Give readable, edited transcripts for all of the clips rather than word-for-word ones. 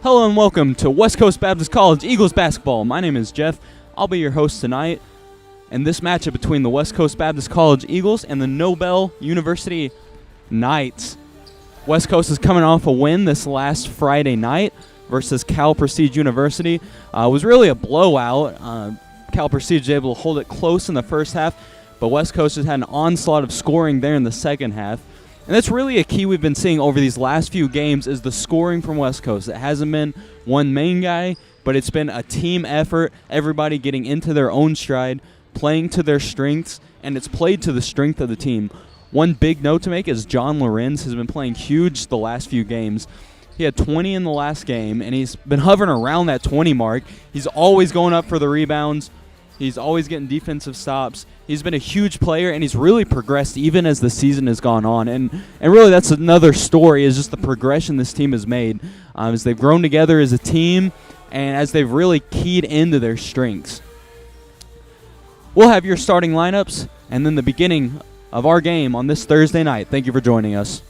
Hello and welcome to West Coast Baptist College Eagles basketball. My name is Jeff. I'll be your host tonight. And this matchup between the West Coast Baptist College Eagles and the Nobel University Knights. West Coast is coming off a win this last Friday night versus Cal Prestige University. It was really a blowout. Cal Prestige was able to hold it close in the first half, but West Coast has had an onslaught of scoring there in the second half. And that's really a key we've been seeing over these last few games is the scoring from West Coast. It hasn't been one main guy, but it's been a team effort, everybody getting into their own stride, playing to their strengths, and it's played to the strength of the team. One big note to make is John Lorenz has been playing huge the last few games. He had 20 in the last game, and he's been hovering around that 20 mark. He's always going up for the rebounds. He's always getting defensive stops. He's been a huge player, and he's really progressed even as the season has gone on. And really that's another story is just the progression this team has made as they've grown together as a team and as they've really keyed into their strengths. We'll have your starting lineups and then the beginning of our game on this Thursday night. Thank you for joining us.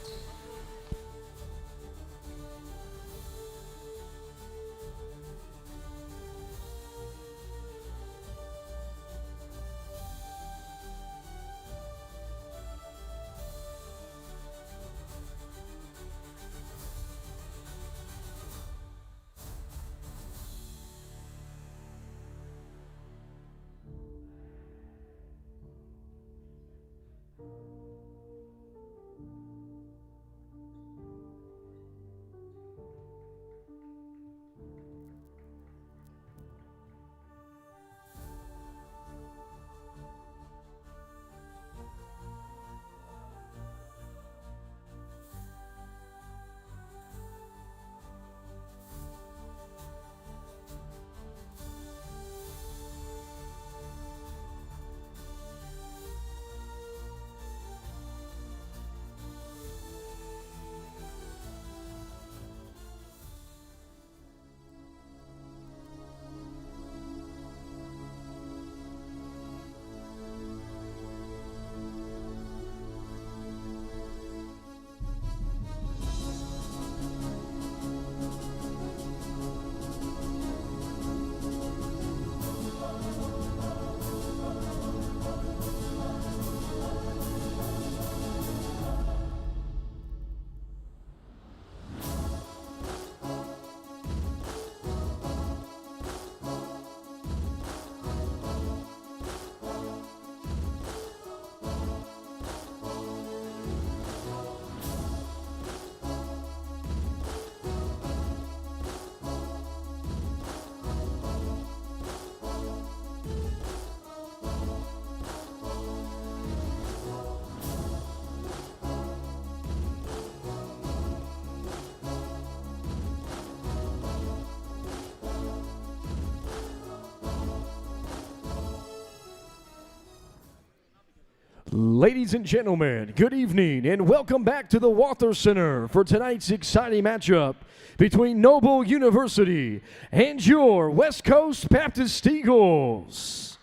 Ladies and gentlemen, good evening and welcome back to the Walther Center for tonight's exciting matchup between Nobel University and your West Coast Baptist Eagles.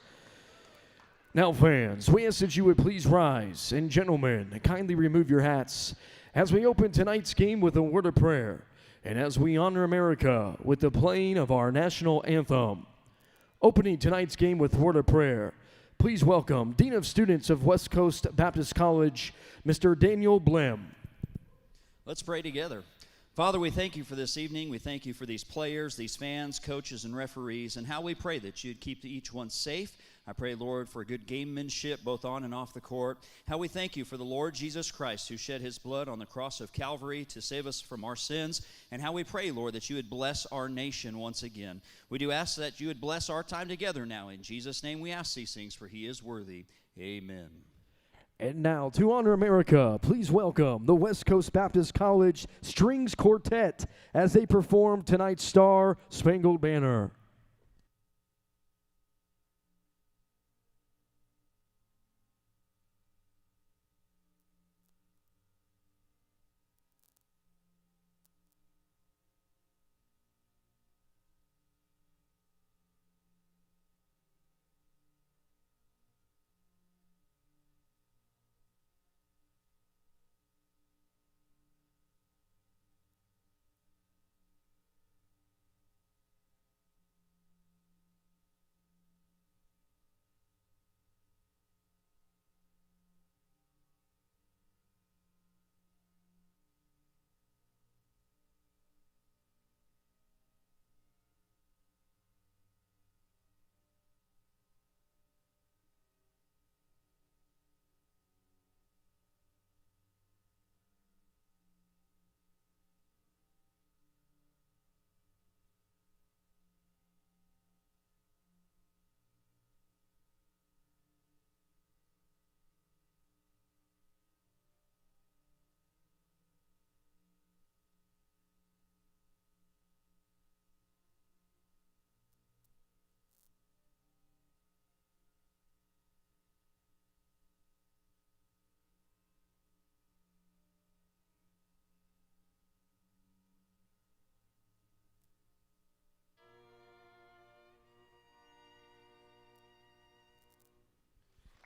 Now fans, we ask that you would please rise, and gentlemen, kindly remove your hats as we open tonight's game with a word of prayer and as we honor America with the playing of our national anthem. Opening tonight's game with word of prayer, please welcome Dean of Students of West Coast Baptist College, Mr. Daniel Blem. Let's pray together. Father, we thank you for this evening. We thank you for these players, these fans, coaches, and referees, and how we pray that you'd keep each one safe. I pray, Lord, for good gamemanship both on and off the court. How we thank you for the Lord Jesus Christ who shed his blood on the cross of Calvary to save us from our sins. And how we pray, Lord, that you would bless our nation once again. We do ask that you would bless our time together now. In Jesus' name we ask these things, for he is worthy. Amen. And now, to honor America, please welcome the West Coast Baptist College Strings Quartet as they perform tonight's Star Spangled Banner.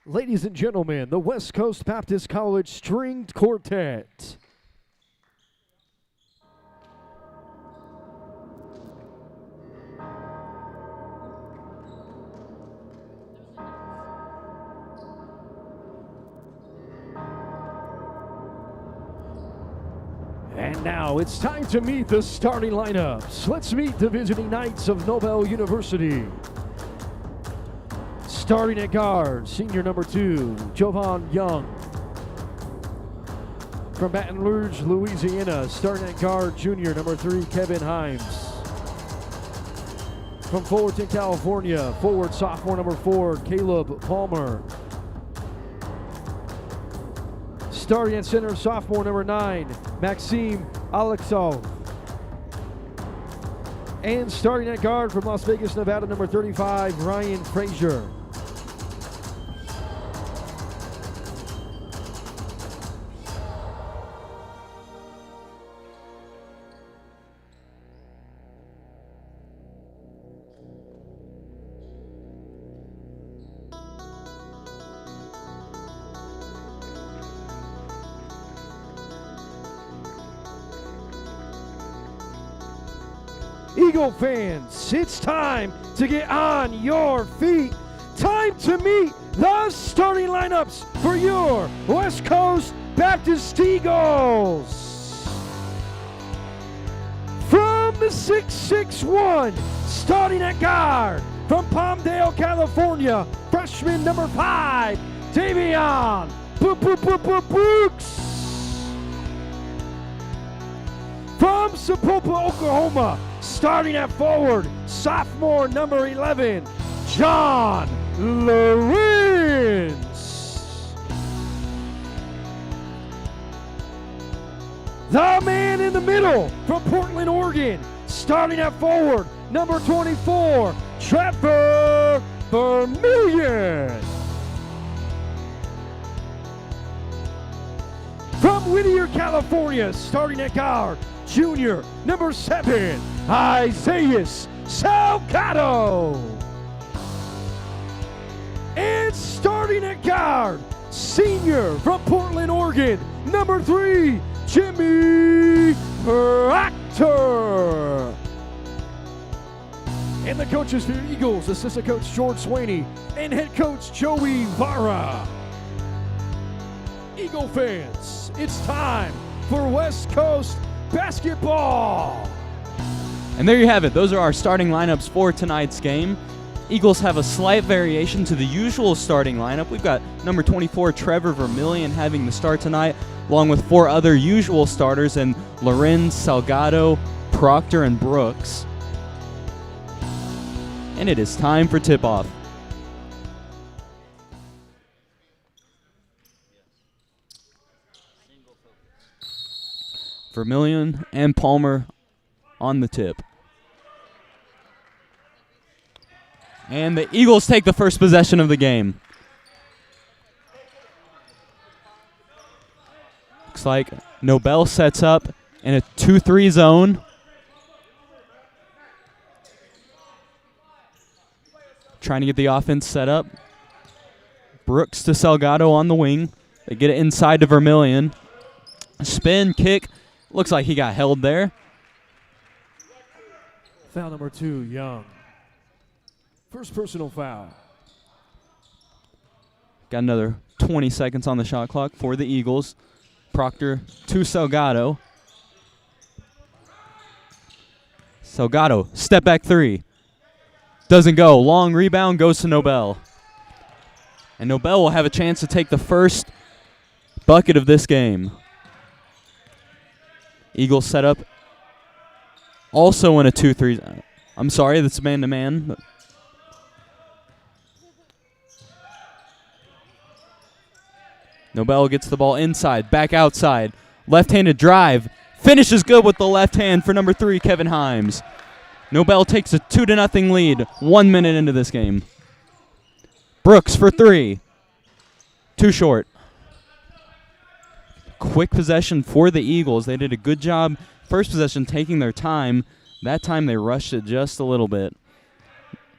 Ladies and gentlemen, the West Coast Baptist College Stringed Quartet. And now it's time to meet the starting lineups. Let's meet the visiting Knights of Nobel University. Starting at guard, senior number 2, Jovan Young. From Baton Rouge, Louisiana, starting at guard, junior number 3, Kevin Himes. From Fullerton, California, forward sophomore number 4, Caleb Palmer. Starting at center, sophomore number 9, Maxime Alexov. And starting at guard from Las Vegas, Nevada, number 35, Ryan Frazier. Eagle fans, it's time to get on your feet. Time to meet the starting lineups for your West Coast Baptist Eagles. From the 661, starting at guard, from Palmdale, California, freshman number 5, Davion Brooks. From Sapulpa, Oklahoma, starting at forward, sophomore number 11, John Lorenz. The man in the middle from Portland, Oregon, starting at forward, number 24, Trevor Vermillion. From Whittier, California, starting at guard, junior number 7, Isaiah Salgado. And starting at guard, senior from Portland, Oregon, number 3, Jimmy Proctor. And the coaches for the Eagles, assistant coach George Swaney and head coach Joey Vara. Eagle fans, it's time for West Coast basketball. And there you have it. Those are our starting lineups for tonight's game. Eagles have a slight variation to the usual starting lineup. We've got number 24, Trevor Vermillion, having the start tonight, along with 4 other usual starters in Lorenz, Salgado, Proctor, and Brooks. And it is time for tip-off. Vermillion and Palmer on the tip. And the Eagles take the first possession of the game. Looks like Nobel sets up in a 2-3 zone. Trying to get the offense set up. Brooks to Salgado on the wing. They get it inside to Vermillion. Spin, kick. Looks like he got held there. Foul number 2, Young. First personal foul. Got another 20 seconds on the shot clock for the Eagles. Proctor to Salgado. Salgado, step back 3. Doesn't go. Long rebound goes to Nobel. And Nobel will have a chance to take the first bucket of this game. Eagles set up also in a 2-3. I'm sorry, that's man-to-man. Nobel gets the ball inside, back outside. Left-handed drive. Finishes good with the left hand for number 3, Kevin Himes. Nobel takes a 2-0 lead 1 minute into this game. Brooks for 3. Too short. Quick possession for the Eagles. They did a good job first possession taking their time. That time they rushed it just a little bit.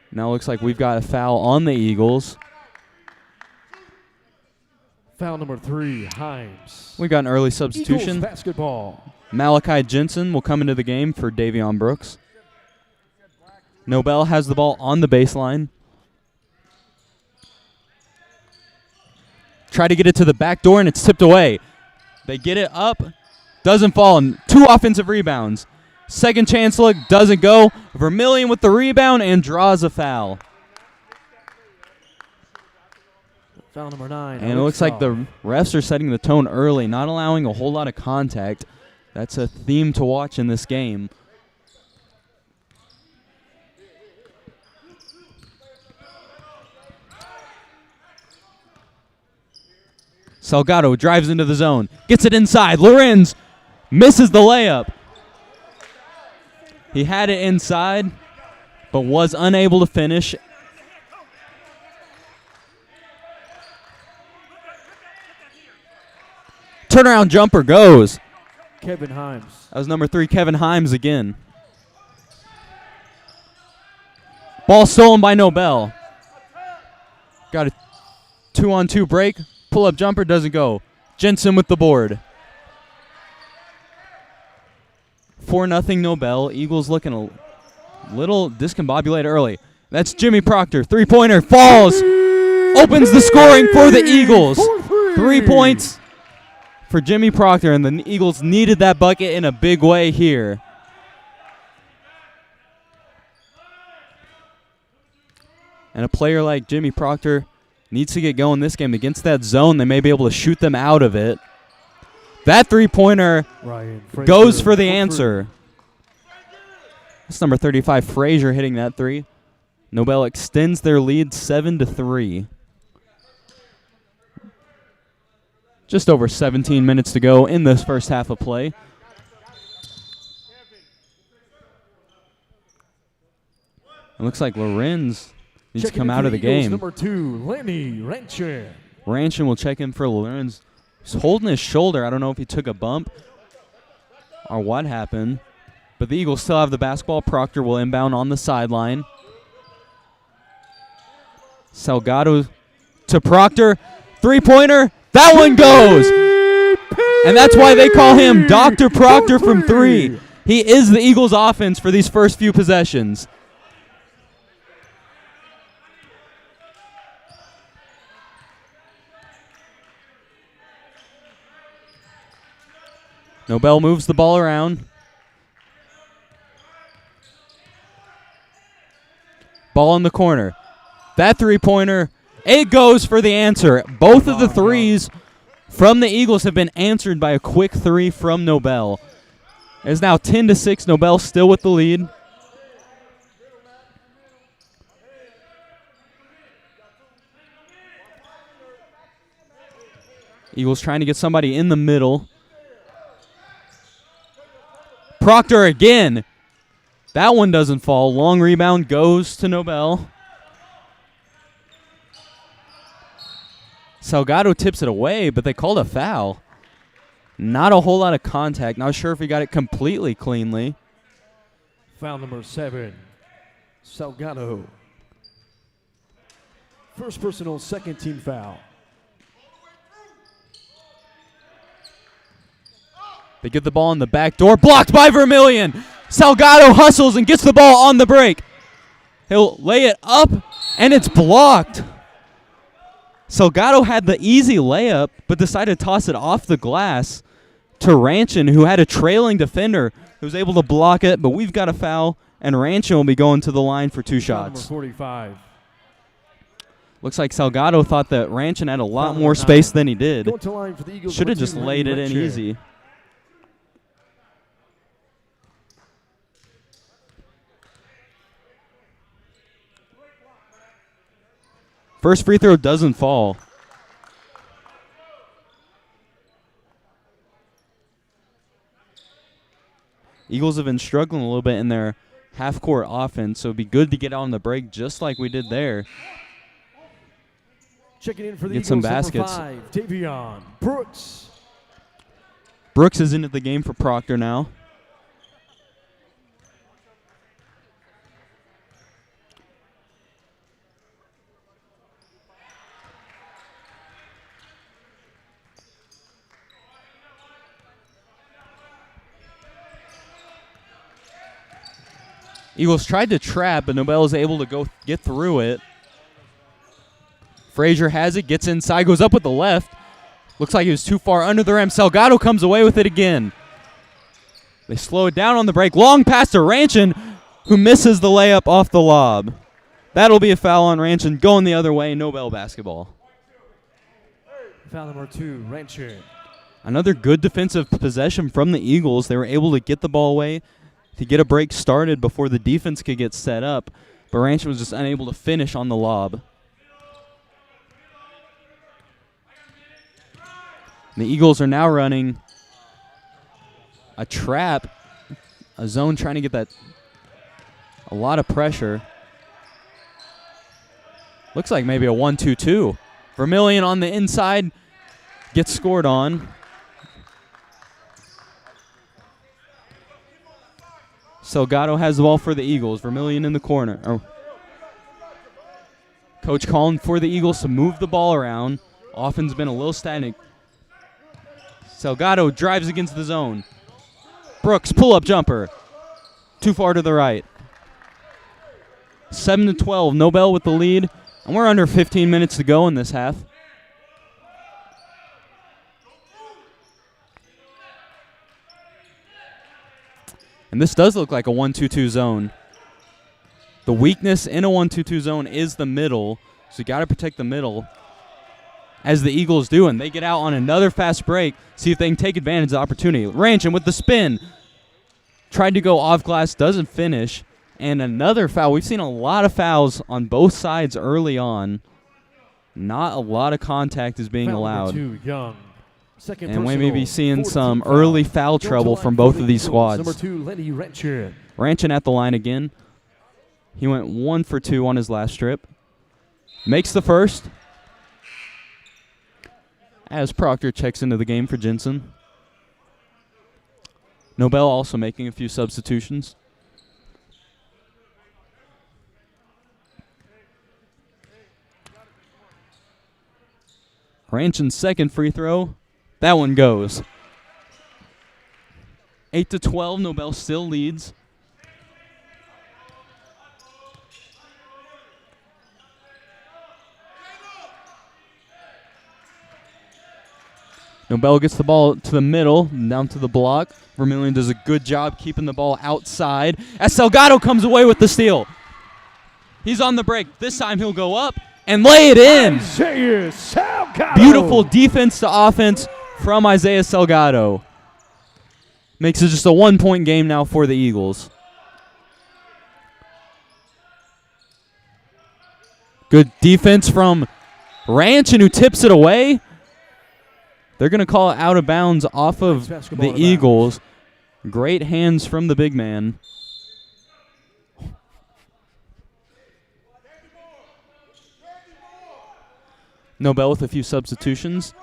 Now it looks like we've got a foul on the Eagles. Foul number 3, Himes. We got an early Eagles substitution. basketball. Malachi Jensen will come into the game for Davion Brooks. Nobel has the ball on the baseline. Try to get it to the back door, and it's tipped away. They get it up. Doesn't fall. And 2 offensive rebounds. Second chance look. Doesn't go. Vermillion with the rebound and draws a foul. Foul number 9. And it looks like the refs are setting the tone early, not allowing a whole lot of contact. That's a theme to watch in this game. Salgado drives into the zone, gets it inside. Lorenz misses the layup. He had it inside, but was unable to finish. Turnaround jumper goes. Kevin Himes. That was number 3, Kevin Himes again. Ball stolen by Nobel. Got a 2-on-2 break. Pull-up jumper doesn't go. Jensen with the board. 4-0 Nobel. Eagles looking a little discombobulated early. That's Jimmy Proctor. 3-pointer falls. Opens the scoring for the Eagles. 3 points for Jimmy Proctor, and the Eagles needed that bucket in a big way here. And a player like Jimmy Proctor needs to get going this game against that zone. They may be able to shoot them out of it. That 3-pointer goes for the answer. That's number 35, Frazier, hitting that 3. Nobel extends their lead 7-3. Just over 17 minutes to go in this first half of play. It looks like Lorenz needs to come out of the game. Number 2, Lenny Ranchin. Ranchin will check in for Lorenz. He's holding his shoulder. I don't know if he took a bump or what happened. But the Eagles still have the basketball. Proctor will inbound on the sideline. Salgado to Proctor. 3-pointer. That one goes. And that's why they call him Dr. Proctor from 3. He is the Eagles' offense for these first few possessions. Nobel moves the ball around. Ball in the corner. That 3-pointer, it goes for the answer. Both of the threes from the Eagles have been answered by a quick 3 from Nobel. It's now 10-6. Nobel still with the lead. Eagles trying to get somebody in the middle. Proctor again. That one doesn't fall. Long rebound goes to Nobel. Salgado tips it away, but they called a foul. Not a whole lot of contact. Not sure if he got it completely cleanly. Foul number 7, Salgado. First personal, second team foul. They get the ball in the back door. Blocked by Vermillion. Salgado hustles and gets the ball on the break. He'll lay it up, and it's blocked. Salgado had the easy layup, but decided to toss it off the glass to Ranchin, who had a trailing defender who was able to block it, but we've got a foul, and Ranchin will be going to the line for 2 shots. Number 45. Looks like Salgado thought that Ranchin had a lot more space than he did. Should have just laid it in easy. First free throw doesn't fall. Eagles have been struggling a little bit in their half-court offense, so it'd be good to get on the break just like we did there. Checking in for the Get Eagles, some baskets. number 5, Davion Brooks. Brooks is into the game for Proctor now. Eagles tried to trap, but Nobel is able to go get through it. Frazier has it, gets inside, goes up with the left. Looks like he was too far under the rim. Salgado comes away with it again. They slow it down on the break. Long pass to Ranchin, who misses the layup off the lob. That'll be a foul on Ranchin. Going the other way, Nobel basketball. Foul number 2, Ranchin. Another good defensive possession from the Eagles. They were able to get the ball away to get a break started before the defense could get set up, but Ranchin was just unable to finish on the lob. The Eagles are now running a trap, a zone trying to get that a lot of pressure. Looks like maybe a 1-2-2. Vermillion on the inside gets scored on. Salgado has the ball for the Eagles. Vermillion in the corner. Coach calling for the Eagles to move the ball around. Offense been a little stagnant. Salgado drives against the zone. Brooks, pull-up jumper. Too far to the right. 7-12, Nobel with the lead. And we're under 15 minutes to go in this half. And this does look like a 1-2-2 zone. The weakness in a 1-2-2 zone is the middle, so you got to protect the middle, as the Eagles do, and they get out on another fast break, see if they can take advantage of the opportunity. Ranchin with the spin. Tried to go off glass, doesn't finish. And another foul. We've seen a lot of fouls on both sides early on. Not a lot of contact is being allowed. Young. Second And we may be seeing 14 some foul. early foul trouble from both of these squads. Number 2, Lenny Ranchin. Ranchin at the line again. He went 1 for 2 on his last strip. Makes the first. As Proctor checks into the game for Jensen. Nobel also making a few substitutions. Ranchin's second free throw. That one goes. 8-12, Nobel still leads. Nobel gets the ball to the middle, down to the block. Vermillion does a good job keeping the ball outside as Salgado comes away with the steal. He's on the break. This time he'll go up and lay it in. Isaiah Salgado. Beautiful defense to offense from Isaiah Salgado. Makes it just a 1-point game now for the Eagles. Good defense from Ranchin, who tips it away. They're going to call it out of bounds off of the Eagles. Great hands from the big man. Nobel with a few substitutions.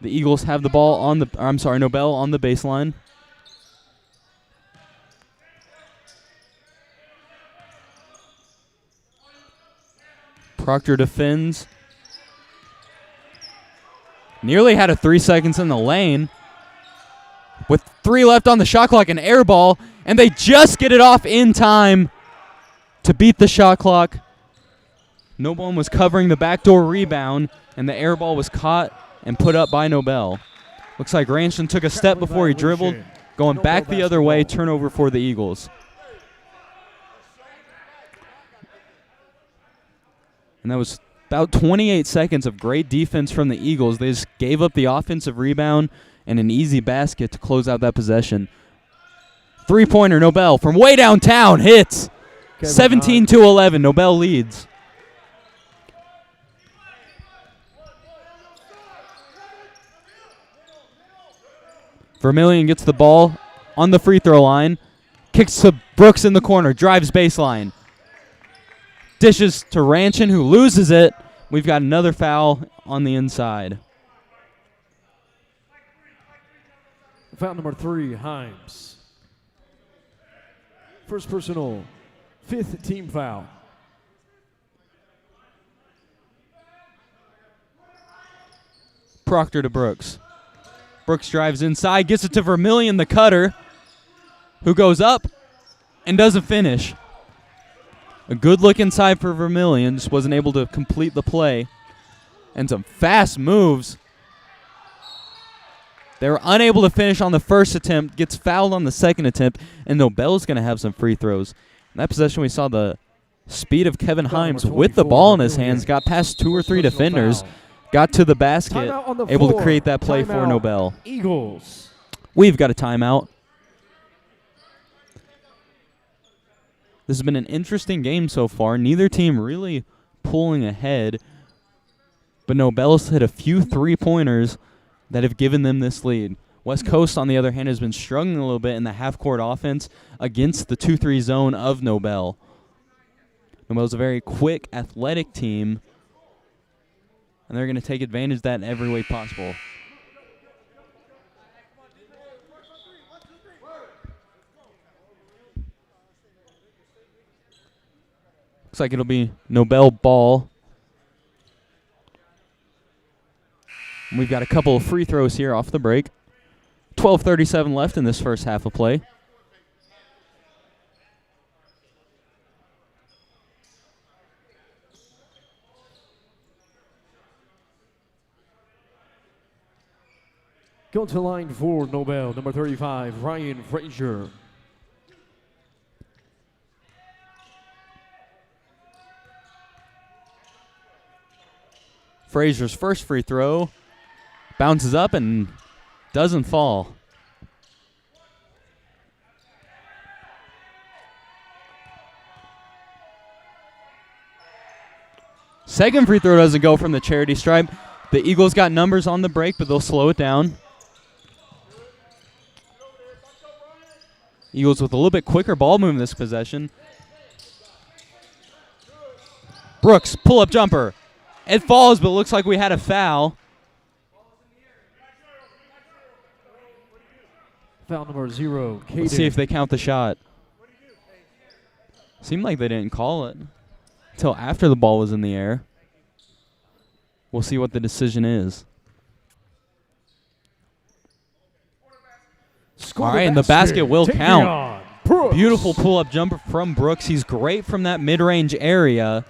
The Eagles have the ball on the, Nobel on the baseline. Proctor defends. Nearly had a 3 seconds in the lane. With 3 left on the shot clock, an air ball, and they just get it off in time to beat the shot clock. Nobel was covering the backdoor rebound, and the air ball was caught and put up by Nobel. Looks like Ranchin took a step before he dribbled, going back the other way, turnover for the Eagles. And that was about 28 seconds of great defense from the Eagles. They just gave up the offensive rebound and an easy basket to close out that possession. Three-pointer, Nobel from way downtown hits. 17-11, Nobel leads. Vermillion gets the ball on the free throw line. Kicks to Brooks in the corner, drives baseline. Dishes to Ranchin, who loses it. We've got another foul on the inside. Foul number 3, Himes. First personal, 5th team foul. Proctor to Brooks. Brooks drives inside, gets it to Vermillion, the cutter, who goes up and doesn't finish. A good look inside for Vermillion. Just wasn't able to complete the play. And some fast moves. They were unable to finish on the first attempt. Gets fouled on the second attempt. And Nobel's going to have some free throws. In that possession, we saw the speed of Kevin Himes with the ball in his hands. Got past 2 or 3 defenders. Got to the basket. Able to create that play for Nobel. Eagles. We've got a timeout. This has been an interesting game so far. Neither team really pulling ahead. But Nobel's hit a few three-pointers that have given them this lead. West Coast, on the other hand, has been struggling a little bit in the half-court offense against the 2-3 zone of Nobel. Nobel's a very quick, athletic team, and they're going to take advantage of that in every way possible. Looks like it'll be Nobel ball. And we've got a couple of free throws here off the break. 12:37 left in this first half of play. Go to line for Nobel, number 35, Ryan Frazier. Frazier's first free throw bounces up and doesn't fall. Second free throw doesn't go from the charity stripe. The Eagles got numbers on the break, but they'll slow it down. Eagles with a little bit quicker ball movement this possession. Brooks, pull-up jumper. It falls, but it looks like we had a foul. Foul number 0, Caden. Let's see if they count the shot. Seemed like they didn't call it until after the ball was in the air. We'll see what the decision is. All right, and the basket will count. Beautiful pull-up jumper from Brooks. He's great from that mid-range area.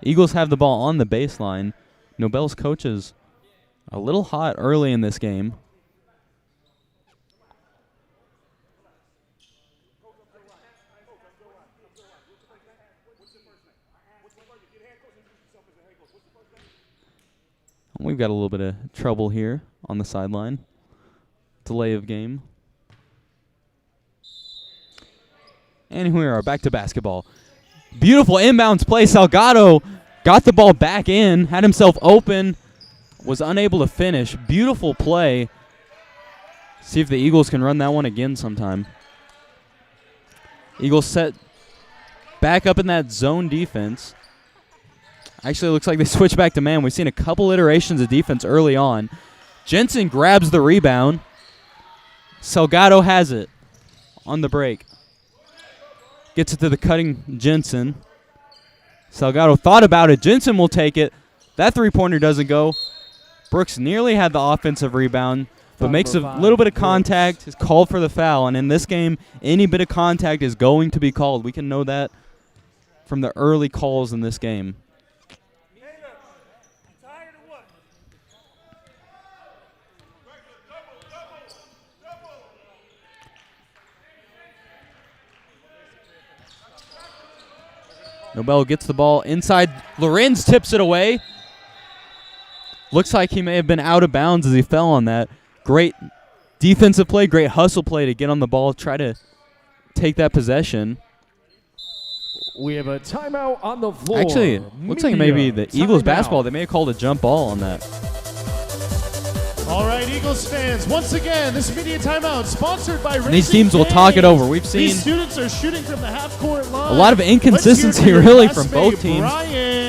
Eagles have the ball on the baseline. Nobel's coach is a little hot early in this game. We've got a little bit of trouble here on the sideline. Delay of game. And here we are, back to basketball. Beautiful inbounds play. Salgado got the ball back in, had himself open, was unable to finish. Beautiful play. See if the Eagles can run that one again sometime. Eagles set back up in that zone defense. Actually, it looks like they switched back to man. We've seen a couple iterations of defense early on. Jensen grabs the rebound. Salgado has it on the break. Gets it to the cutting Jensen. Salgado thought about it. Jensen will take it. That three-pointer doesn't go. Brooks nearly had the offensive rebound, but makes a little bit of contact. Is called for the foul. And in this game, any bit of contact is going to be called. We can know that from the early calls in this game. Nobel gets the ball inside. Lorenz tips it away. Looks like he may have been out of bounds as he fell on that. Great defensive play, great hustle play to get on the ball, try to take that possession. We have a timeout on the floor. Actually, looks like maybe the Eagles basketball, they may have called a jump ball on that. All right, Eagles fans, once again, this media timeout sponsored by Racing These teams will talk it over. We've seen these students are shooting from the half-court line. A lot of inconsistency really from both teams.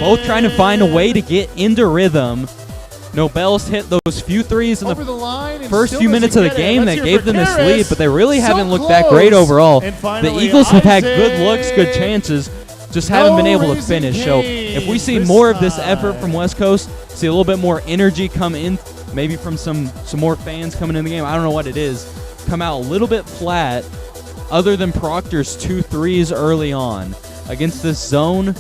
Both trying to find a way to get into rhythm. Nobel's hit those few threes in the first few minutes of the game that gave them this lead, but they really haven't looked that great overall. The Eagles have had good looks, good chances, just haven't been able to finish. So if we see more of this effort from West Coast, see a little bit more energy come in maybe from some more fans coming in the game. I don't know what it is. Come out a little bit flat, other than Proctor's 2 threes early on. Against this zone,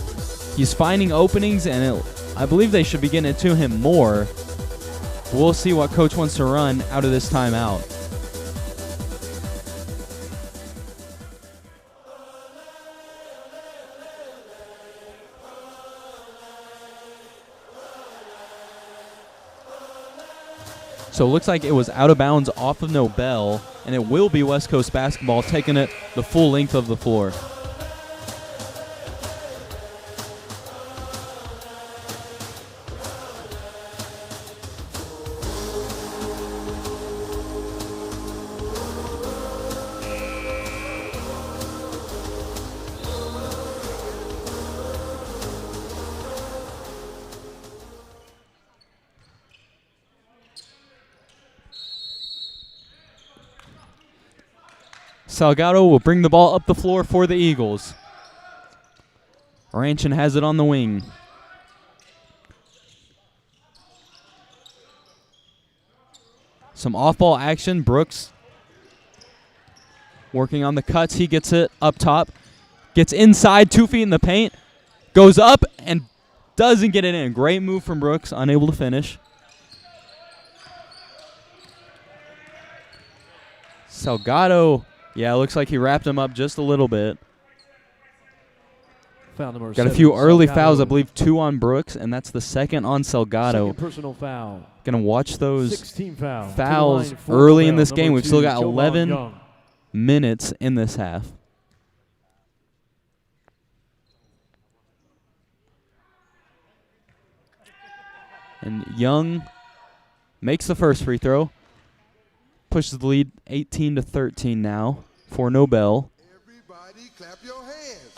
he's finding openings, and I believe they should be getting it to him more. We'll see what Coach wants to run out of this timeout. So it looks like it was out of bounds off of Nobel, and it will be West Coast basketball taking it the full length of the floor. Salgado will bring the ball up the floor for the Eagles. Ranchin has it on the wing. Some off-ball action. Brooks working on the cuts. He gets it up top. Gets inside, 2 feet in the paint. Goes up and doesn't get it in. Great move from Brooks, unable to finish. Salgado. Yeah, it looks like he wrapped him up just a little bit. Foul number Got a 7, few early Salgado. fouls, I believe 2 on Brooks, and that's the second on Salgado. Second personal foul. Gonna watch those 16 foul. fouls To the line for early in Nobel, this game. number We've still 2, got Jovan 11 Young. minutes in this half. And Young makes the first free throw. Pushes the lead 18-13 now for Nobel. Everybody clap your hands.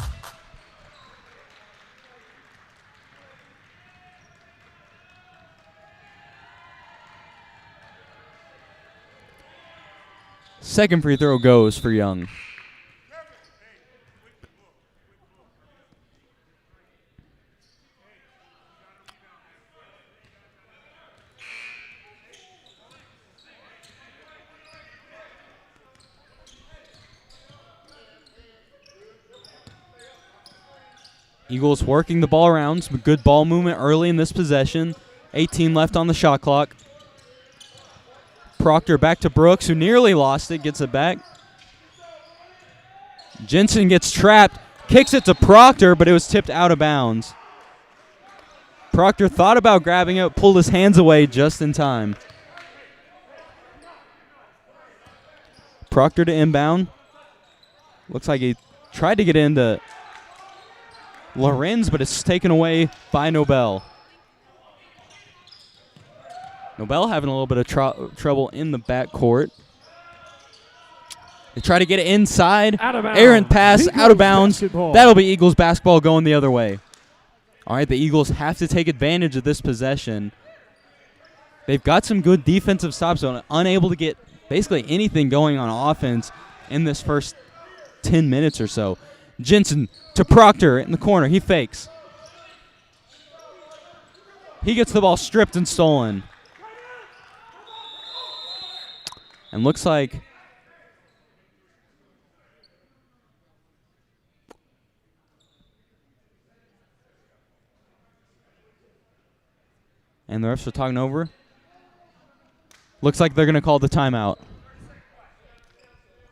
Second free throw goes for Young. Eagles working the ball around. Some good ball movement early in this possession. 18 left on the shot clock. Proctor back to Brooks, who nearly lost it. Gets it back. Jensen gets trapped. Kicks it to Proctor, but it was tipped out of bounds. Proctor thought about grabbing it, pulled his hands away just in time. Proctor to inbound. Looks like he tried to get into Lorenz, but it's taken away by Nobel. Nobel having a little bit of trouble in the backcourt. They try to get it inside. Out of bounds. Errant pass, Eagles out of bounds. basketball. That'll be Eagles basketball going the other way. All right, the Eagles have to take advantage of this possession. They've got some good defensive stops, so unable to get basically anything going on offense in this first 10 minutes or so. Jensen to Proctor in the corner. He fakes. He gets the ball stripped and stolen. And looks like and the refs are talking over. Looks like they're going to call the timeout.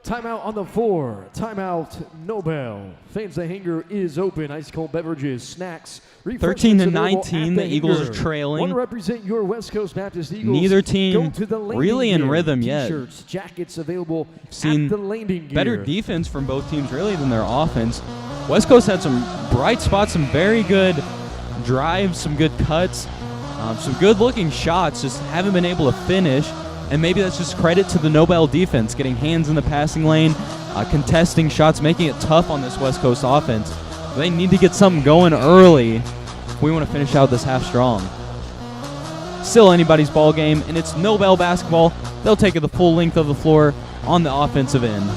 Timeout on the floor. Timeout Nobel. Fans, the hangar is open. Ice cold beverages, snacks, 13-19. The Eagles are trailing. Want to represent your West Coast Baptist Eagles? Neither team Go to the landing really in gear. rhythm yet. T-shirts, jackets available Seen at the landing gear. better defense from both teams really than their offense. West Coast had some bright spots, some very good drives, some good cuts, some good-looking shots, just haven't been able to finish. And maybe that's just credit to the Nobel defense, getting hands in the passing lane, contesting shots, making it tough on this West Coast offense. They need to get something going early if we want to finish out this half strong. Still anybody's ball game, and it's Nobel basketball. They'll take it the full length of the floor on the offensive end.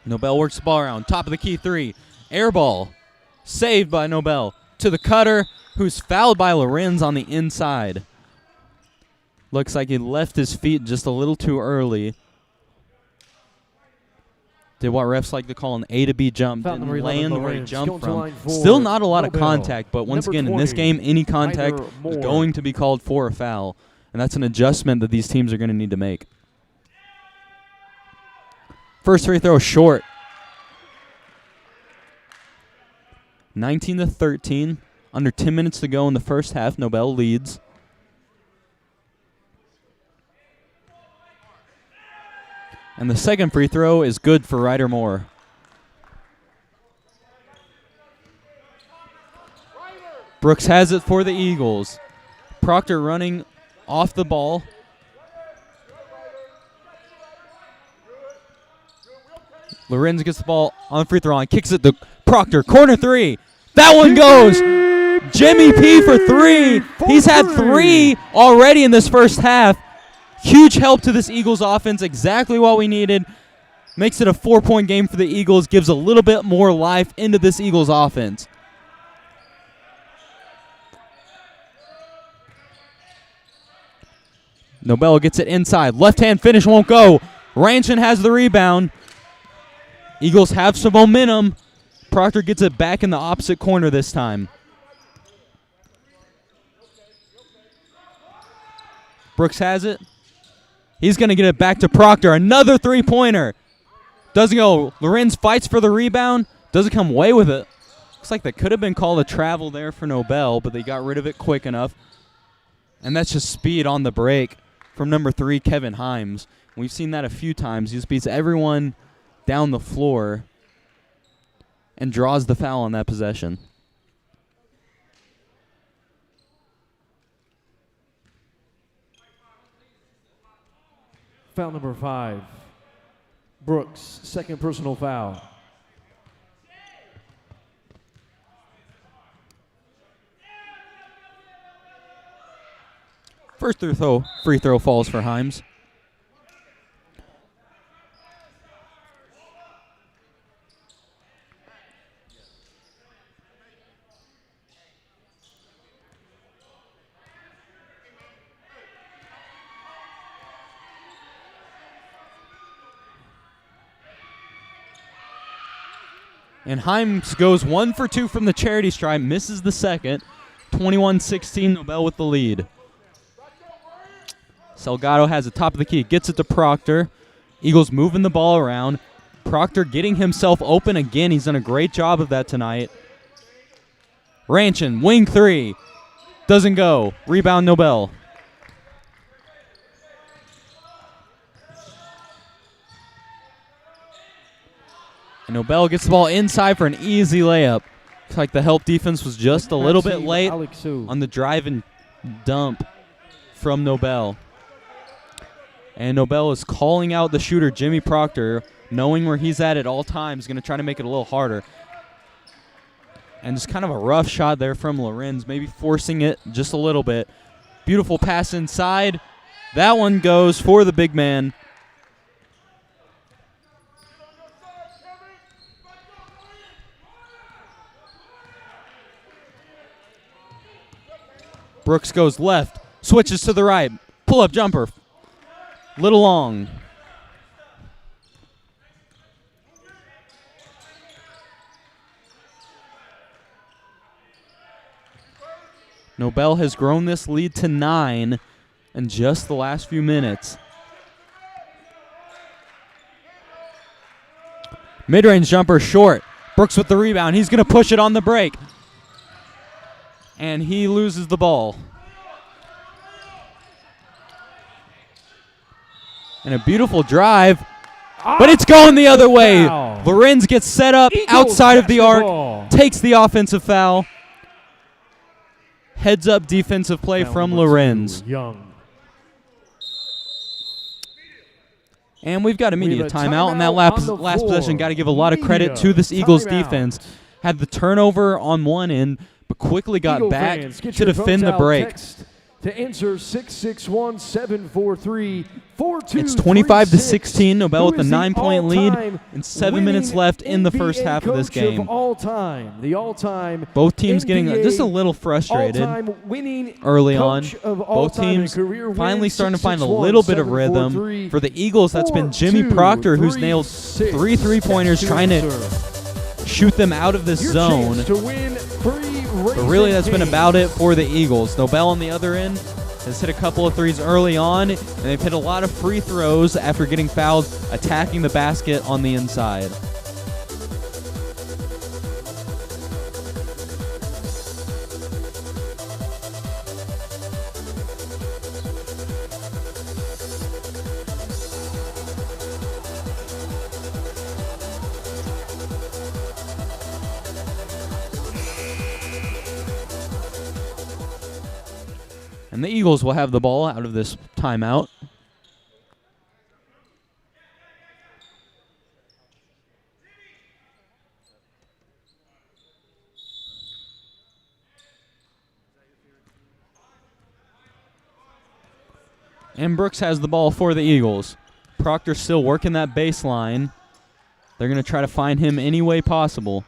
Nobel works the ball around. Top of the key three. Air ball. Saved by Nobel. To the cutter, who's fouled by Lorenz on the inside. Looks like he left his feet just a little too early. Did what refs like to call an A to B jump. Didn't land where he jumped from. Still not a lot of contact, but once again, in this game, any contact is going to be called for a foul. And that's an adjustment that these teams are going to need to make. First free throw short. 19-13. Under 10 minutes to go in the first half. Nobel leads. And the second free throw is good for Ryder Moore. Brooks has it for the Eagles. Proctor running off the ball. Lorenz gets the ball on free throw line, kicks it to Proctor. Corner three. That one goes. Jimmy P for three. He's had three already in this first half. Huge help to this Eagles offense. Exactly what we needed. Makes it a 4-point game for the Eagles. Gives a little bit more life into this Eagles offense. Nobel gets it inside. Left-hand finish won't go. Ranchin has the rebound. Eagles have some momentum. Proctor gets it back in the opposite corner this time. Brooks has it. He's going to get it back to Proctor. Another three-pointer. Doesn't go. Lorenz fights for the rebound. Doesn't come away with it. Looks like that could have been called a travel there for Nobel, but they got rid of it quick enough. And that's just speed on the break from number 3, Kevin Himes. We've seen that a few times. He just beats everyone down the floor and draws the foul on that possession. Foul number 5. Brooks, second personal foul. First free throw falls for Himes. And Himes goes 1 for 2 from the charity stripe, misses the second. 21-16, Nobel with the lead. Salgado has the top of the key, gets it to Proctor. Eagles moving the ball around. Proctor getting himself open again. He's done a great job of that tonight. Ranchin, wing 3. Doesn't go. Rebound, Nobel. And Nobel gets the ball inside for an easy layup. Looks like the help defense was just a little bit late on the drive and dump from Nobel. And Nobel is calling out the shooter, Jimmy Proctor, knowing where he's at all times, going to try to make it a little harder. And just kind of a rough shot there from Lorenz, maybe forcing it just a little bit. Beautiful pass inside. That one goes for the big man. Brooks goes left, switches to the right. Pull-up jumper. Little long. Nobel has grown this lead to 9 in just the last few minutes. Mid-range jumper short. Brooks with the rebound. He's going to push it on the break. And he loses the ball. And a beautiful drive. But it's going the other way. Foul. Lorenz gets set up Eagles outside of the basketball. arc. Takes the offensive foul. Heads up defensive play Foul from number 2, Lorenz. Young. And we've got a media We have a timeout. And that timeout on the last floor. possession, got to give a lot of credit Media to this Eagles timeout. defense. Had the turnover on one end, but quickly got Eagle back fans, get to your defend votes the out. break. Text to answer 661-743-4236. It's 25-16. Nobel with Who a is the 9-point lead all-time and 7 minutes left in the first NBA half of this coach game. Of all time, the all-time Both teams getting NBA just a little frustrated all-time winning early on. coach of all Both time teams in career finally wins, starting to find a 661, little bit of rhythm. 743, For the Eagles, that's been Jimmy 42, Proctor, who's nailed 36. 3 3-pointers trying to shoot them out of this Your zone. chance to win free But really, that's been about it for the Eagles. Nobel on the other end has hit a couple of threes early on, and they've hit a lot of free throws after getting fouled, attacking the basket on the inside. And the Eagles will have the ball out of this timeout. And Brooks has the ball for the Eagles. Proctor's still working that baseline. They're going to try to find him any way possible.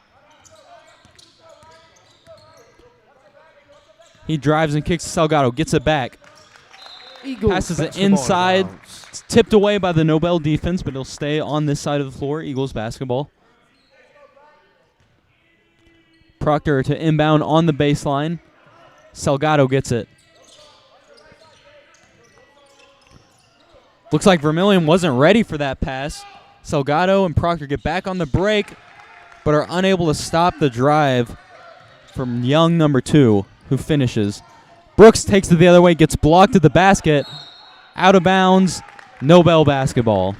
He drives and kicks to Salgado, gets it back. Eagles Passes it basketball inside. inbounds. It's tipped away by the Nobel defense, but it'll stay on this side of the floor. Eagles basketball. Proctor to inbound on the baseline. Salgado gets it. Looks like Vermillion wasn't ready for that pass. Salgado and Proctor get back on the break, but are unable to stop the drive from Young, number 2, who finishes. Brooks takes it the other way, gets blocked at the basket. Out of bounds, Nobel basketball.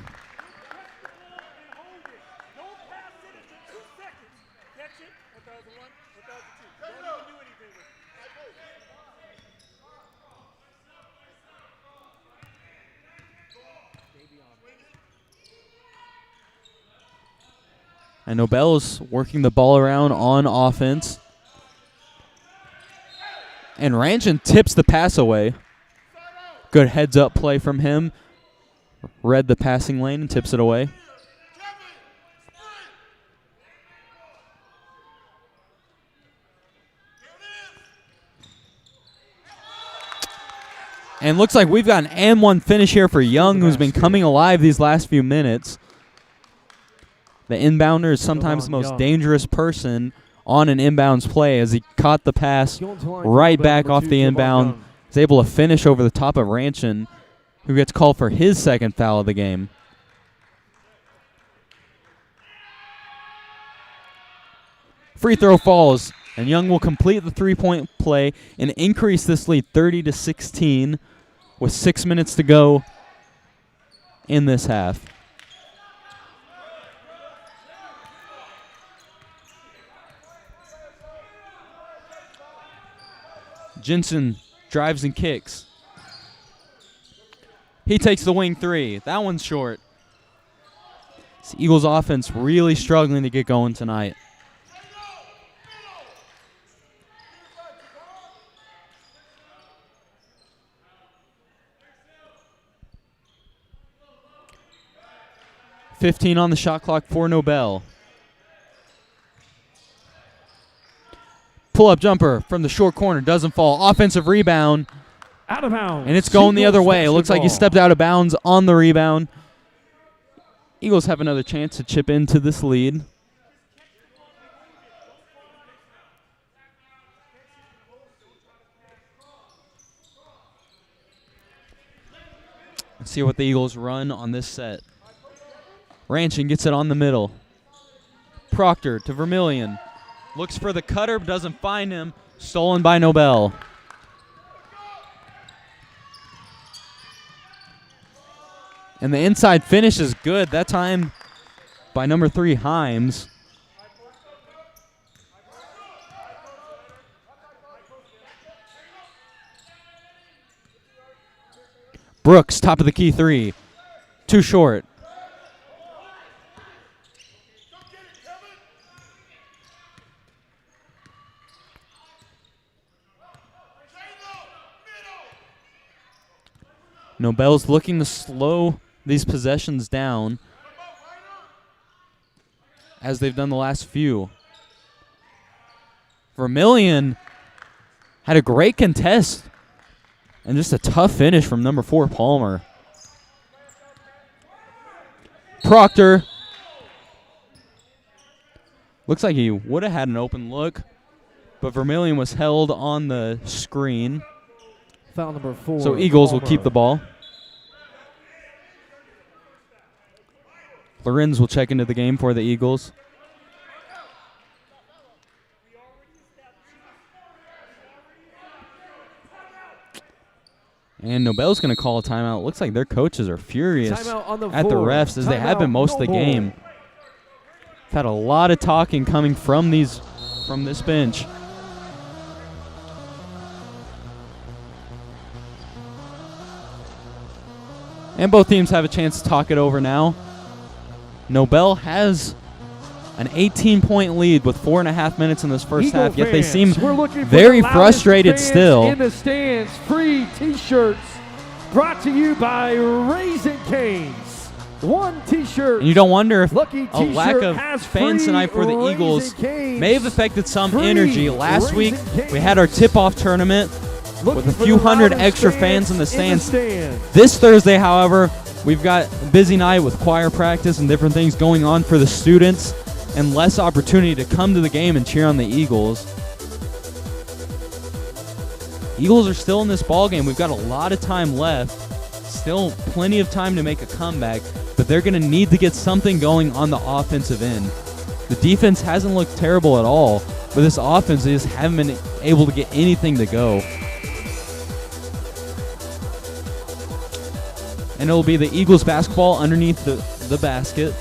And Nobel's working the ball around on offense. And Ranchin tips the pass away. Good heads-up play from him. Read the passing lane and tips it away. And looks like we've got an and-one finish here for Young, who's been coming alive these last few minutes. The inbounder is sometimes the most dangerous person on an inbounds play, as he caught the pass right back off the inbound. He's able to finish over the top of Ranchin, who gets called for his second foul of the game. Free throw falls, and Young will complete the three-point play and increase this lead 30-16 with 6 minutes to go in this half. Jensen drives and kicks. He takes the wing three. That one's short. This Eagles offense really struggling to get going tonight. .15 on the shot clock for Nobel. Pull-up jumper from the short corner. Doesn't fall. Offensive rebound. Out of bounds. And it's going the other Eagles way. It looks like he basketball. stepped out of bounds on the rebound. Eagles have another chance to chip into this lead. Let's see what the Eagles run on this set. Ranchin gets it on the middle. Proctor to Vermillion. Looks for the cutter, but doesn't find him. Stolen by Nobel. And the inside finish is good. That time by number 3, Himes. Brooks, top of the key three. Too short. Nobel's looking to slow these possessions down as they've done the last few. Vermillion had a great contest and just a tough finish from number 4, Palmer. Proctor. Looks like he would have had an open look, but Vermillion was held on the screen. Foul number 4. So Eagles will Palmer. keep the ball. Lorenz will check into the game for the Eagles. And Nobel's going to call a timeout. Looks like their coaches are furious Timeout on the at the floor. refs as they have been Timeout, most of the Noble. game. Had a lot of talking coming from this bench. And both teams have a chance to talk it over now. Nobel has an 18-point lead with 4.5 minutes in this first Eagle half, yet they fans, seem we're looking for very the loudest frustrated fans still. in the stands. Free T-shirts brought to you by Raising Cane's. One T-shirt. And you don't wonder if Lucky a lack T-shirt of has fans free tonight for the Raising Eagles Cane's. may have affected some Free energy. Last week, Raising we had our tip-off tournament Looking with a for few the hundred loudest extra fans in the stands. stands. This Thursday, however, we've got a busy night with choir practice and different things going on for the students and less opportunity to come to the game and cheer on the Eagles. Eagles are still in this ball game. We've got a lot of time left. Still plenty of time to make a comeback, but they're going to need to get something going on the offensive end. The defense hasn't looked terrible at all, but this offense, they just haven't been able to get anything to go. And it'll be the Eagles basketball underneath the basket.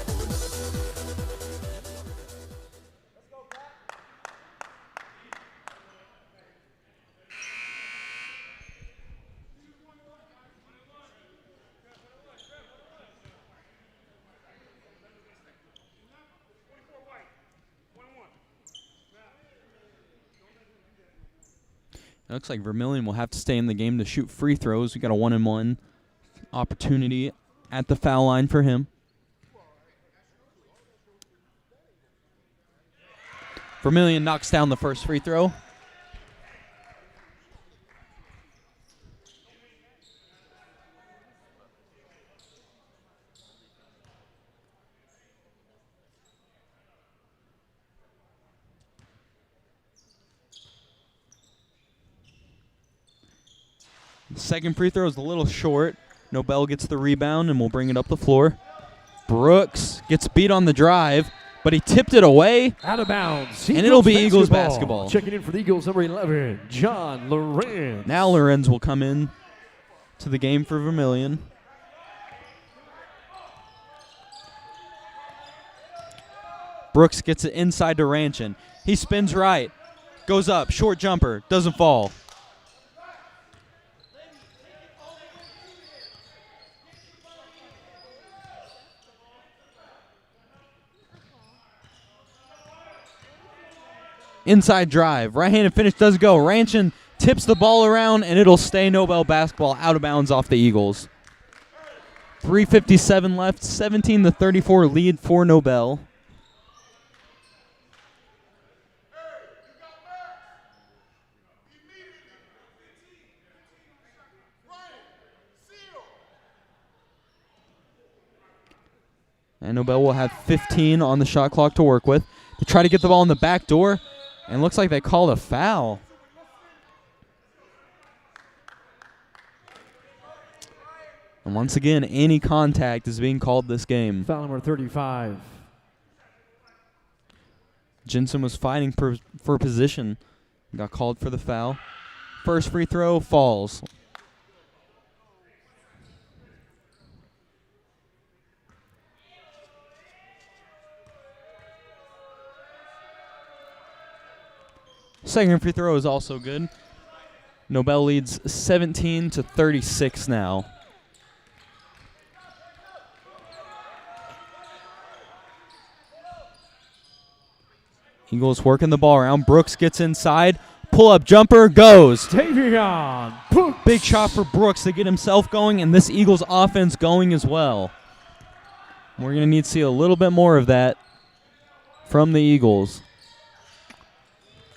It looks like Vermillion will have to stay in the game to shoot free throws. We got a 1-and-1 opportunity at the foul line for him. Vermillion knocks down the first free throw. Second free throw is a little short. Nobel gets the rebound and will bring it up the floor. Brooks gets beat on the drive, but he tipped it away. Out of bounds. And it'll be Eagles basketball. Checking in for the Eagles, number 11, John Lorenz. Now Lorenz will come in to the game for Vermillion. Brooks gets it inside to Ranchin. He spins right, goes up, short jumper, doesn't fall. Inside drive, right-handed finish does go. Ranchin tips the ball around, and it'll stay Nobel basketball out of bounds off the Eagles. 3:57 left, 17-34 lead for Nobel. And Nobel will have 15 on the shot clock to work with. They try to get the ball in the back door, and looks like they called a foul. And once again, any contact is being called this game. Foul number 35. Jensen was fighting for position. Got called for the foul. First free throw falls. Second free throw is also good. Nobel leads 17-36 now. Eagles working the ball around. Brooks gets inside, pull-up jumper goes. Davion Brooks. Big shot for Brooks to get himself going and this Eagles offense going as well. We're going to need to see a little bit more of that from the Eagles.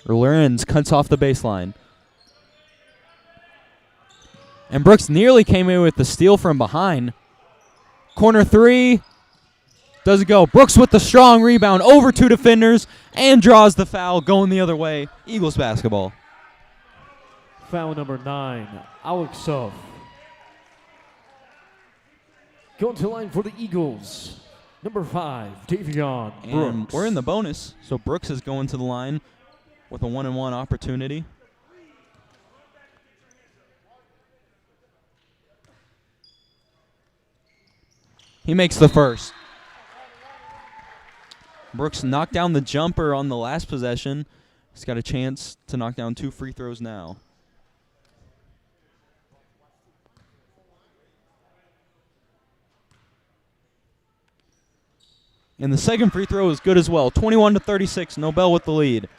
Lorenz cuts off the baseline. And Brooks nearly came in with the steal from behind. Corner three. Doesn't go. Brooks with the strong rebound over two defenders and draws the foul going the other way. Eagles basketball. Foul number 9, Alex Suff. Going to the line for the Eagles. Number 5, Davion And Brooks. we're in the bonus, so Brooks is going to the line with a 1-and-1 opportunity. He makes the first. Brooks knocked down the jumper on the last possession. He's got a chance to knock down 2 free throws now. And the second free throw is good as well. 21-36, Nobel with the lead.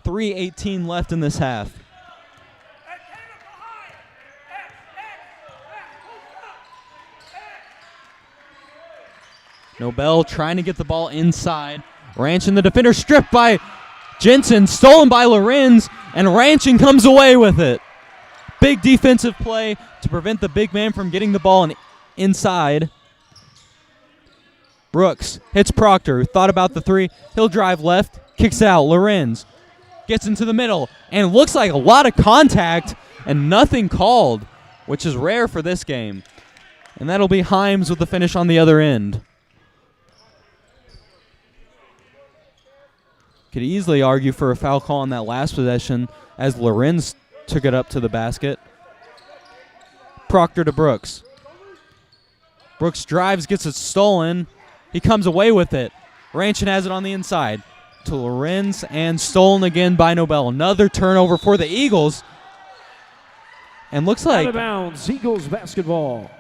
3:18 left in this half. Nobel trying to get the ball inside. Ranchin, the defender, stripped by Jensen, stolen by Lorenz, and Ranchin comes away with it. Big defensive play to prevent the big man from getting the ball inside. Brooks hits Proctor, who thought about the three. He'll drive left, kicks it out. Lorenz gets into the middle, and looks like a lot of contact and nothing called, which is rare for this game. And that'll be Himes with the finish on the other end. Could easily argue for a foul call on that last possession as Lorenz took it up to the basket. Proctor to Brooks. Brooks drives, gets it stolen. He comes away with it. Ranchin has it on the inside to Lorenz and stolen again by Nobel. Another turnover for the Eagles. And looks like out of bounds, Eagles basketball.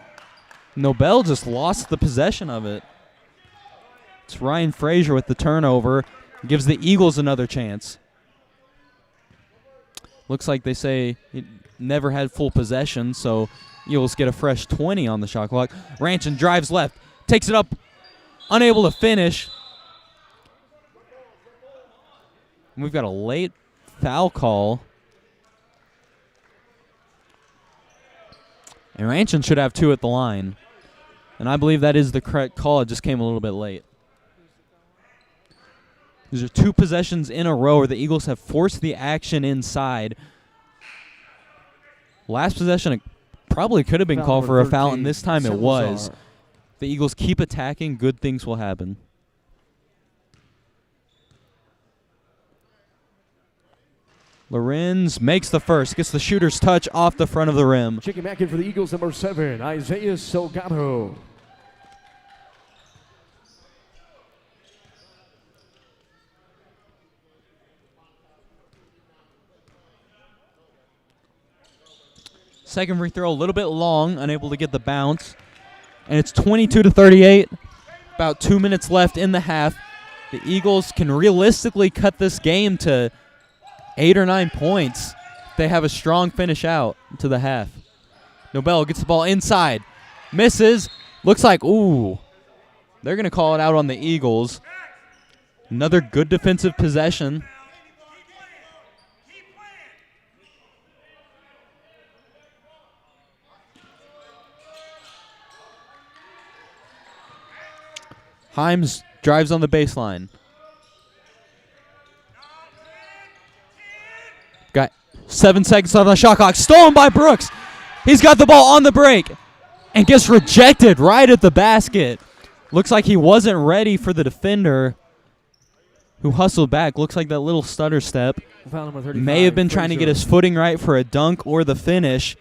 Nobel just lost the possession of it. It's Ryan Frazier with the turnover. Gives the Eagles another chance. Looks like they say it never had full possession, so Eagles get a fresh 20 on the shot clock. Ranchin drives left, takes it up, unable to finish. And we've got a late foul call. And Ranchin should have 2 at the line. And I believe that is the correct call. It just came a little bit late. These are 2 possessions in a row where the Eagles have forced the action inside. Last possession, it probably could have been called for a foul, and this time it was. The Eagles keep attacking, good things will happen. Lorenz makes the first, gets the shooter's touch off the front of the rim. Checking back in for the Eagles, number 7, Isaiah Salgado. Second free throw a little bit long, unable to get the bounce. And it's 22-38. About 2 minutes left in the half. The Eagles can realistically cut this game to 8 or 9 points. They have a strong finish out to the half. Nobel gets the ball inside. Misses. Looks like, ooh. They're going to call it out on the Eagles. Another good defensive possession. Himes drives on the baseline. Got 7 seconds on the shot clock. Stolen by Brooks. He's got the ball on the break and gets rejected right at the basket. Looks like he wasn't ready for the defender who hustled back. Looks like that little stutter step. May have been trying to get his footing right for a dunk or the finish,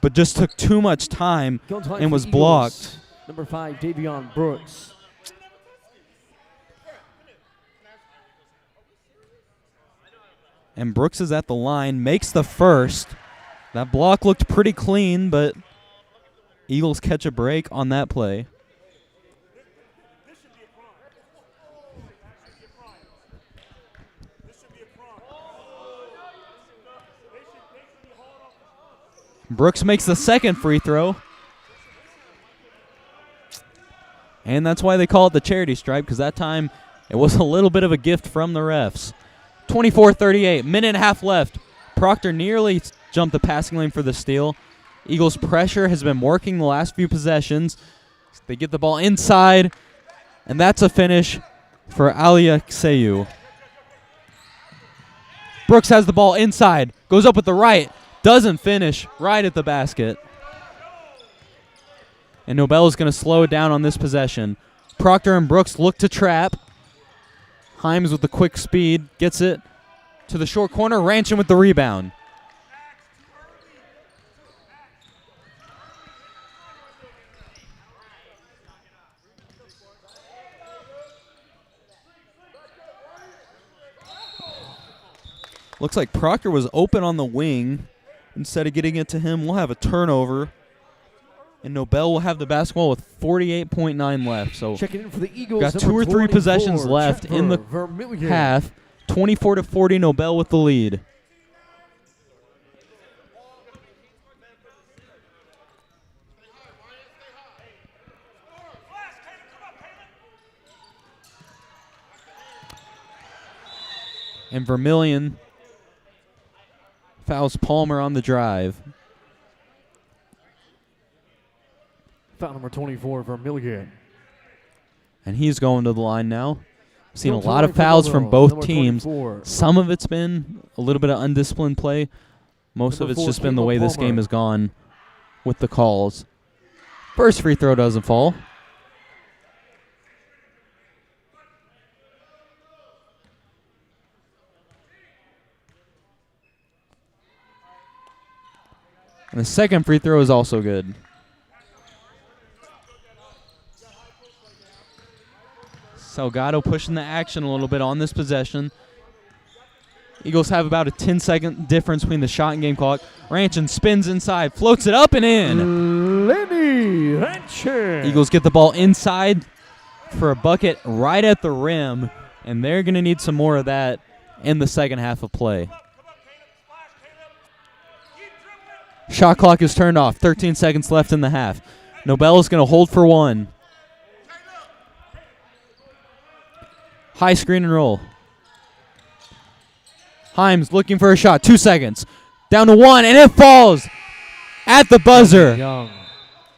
but just took too much time and was blocked. Number 5, Davion Brooks. And Brooks is at the line, makes the first. That block looked pretty clean, but Eagles catch a break on that play. Brooks makes the second free throw. And that's why they call it the charity stripe, because that time it was a little bit of a gift from the refs. 24-38, minute and a half left. Proctor nearly jumped the passing lane for the steal. Eagles' pressure has been working the last few possessions. They get the ball inside, and that's a finish for Alia Xeyu. Brooks has the ball inside, goes up with the right, doesn't finish, right at the basket. And Nobel is going to slow it down on this possession. Proctor and Brooks look to trap. Himes with the quick speed gets it to the short corner. Ranchin with the rebound. Looks like Proctor was open on the wing. Instead of getting it to him, we'll have a turnover. And Nobel will have the basketball with 48.9 left. So checking in for the Eagles, got 2 or 3 possessions left in the half. 24-40, Nobel with the lead. And Vermillion fouls Palmer on the drive. Foul number 24, Vermillion. And he's going to the line now. Seen a lot of fouls from both teams. Some of it's been a little bit of undisciplined play. Most of it's just been the way this game has gone with the calls. First free throw doesn't fall. And the second free throw is also good. Salgado pushing the action a little bit on this possession. Eagles have about a 10-second difference between the shot and game clock. Ranchin spins inside, floats it up and in. Lenny Ranchin. Eagles get the ball inside for a bucket right at the rim, and they're going to need some more of that in the second half of play. Shot clock is turned off. 13 seconds left in the half. Nobel is going to hold for one. High screen and roll. Himes looking for a shot. 2 seconds. Down to one, and it falls at the buzzer. Young.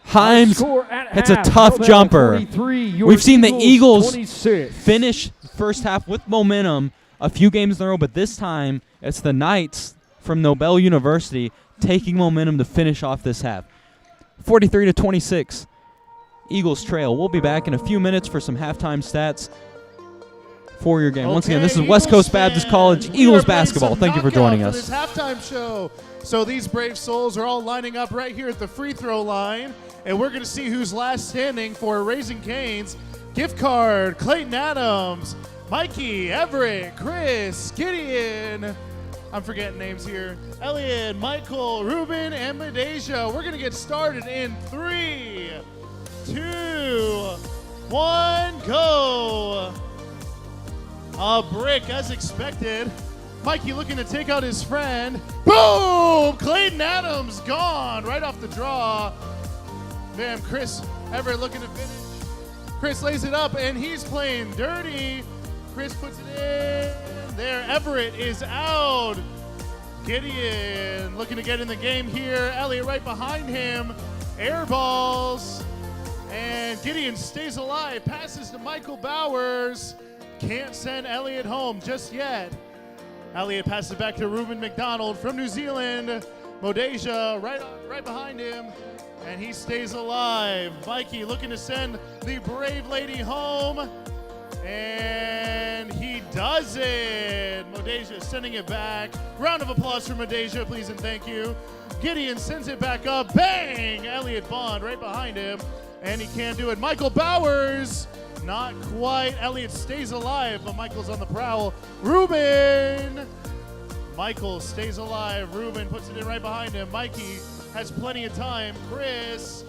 Himes hits a tough jumper. We've seen the Eagles 26. finish first half with momentum a few games in a row, but this time it's the Knights from Nobel University taking momentum to finish off this half. 43-26. Eagles trail. We'll be back in a few minutes for some halftime stats for your game. Once again, this is Eagles West Coast Baptist fans, College we Eagles are playing basketball. some Thank you for joining knockout us. For this halftime show. So these brave souls are all lining up right here at the free throw line, and we're going to see who's last standing for Raising Cane's gift card. Clayton Adams, Mikey, Everett, Chris, Gideon. I'm forgetting names here. Elliot, Michael, Ruben, and Medeja. We're going to get started in 3, 2, 1, go. A brick as expected. Mikey looking to take out his friend. Boom! Clayton Adams gone right off the draw. Bam, Chris Everett looking to finish. Chris lays it up and he's playing dirty. Chris puts it in. There, Everett is out. Gideon looking to get in the game here. Elliott right behind him. Air balls. And Gideon stays alive. Passes to Michael Bowers. Can't send Elliott home just yet. Elliott passes it back to Ruben McDonald from New Zealand. Modeja right behind him. And he stays alive. Mikey looking to send the Brave Lady home. And he does it. Modeja sending it back. Round of applause for Modeja, please and thank you. Gideon sends it back up. Bang! Elliott Bond right behind him. And he can't do it. Michael Bowers. Not quite. Elliott stays alive, but Michael's on the prowl. Ruben! Michael stays alive. Ruben puts it in right behind him. Mikey has plenty of time. Chris.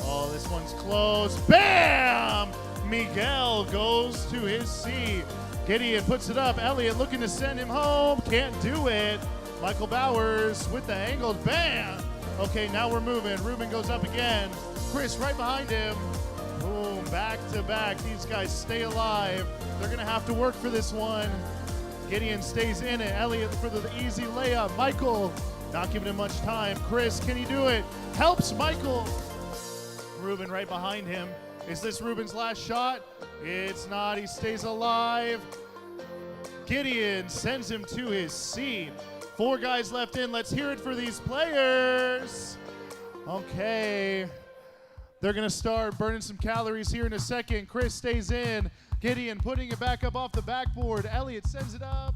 Oh, this one's close. Bam! Miguel goes to his seat. Gideon puts it up. Elliott looking to send him home. Can't do it. Michael Bowers with the angled bam. Okay, now we're moving. Ruben goes up again. Chris right behind him. Boom, back to back. These guys stay alive. They're going to have to work for this one. Gideon stays in it. Elliott for the easy layup. Michael not giving him much time. Chris, can he do it? Helps Michael. Ruben right behind him. Is this Ruben's last shot? It's not. He stays alive. Gideon sends him to his seat. 4 guys left in. Let's hear it for these players. Okay. They're going to start burning some calories here in a second. Chris stays in. Gideon putting it back up off the backboard. Elliott sends it up.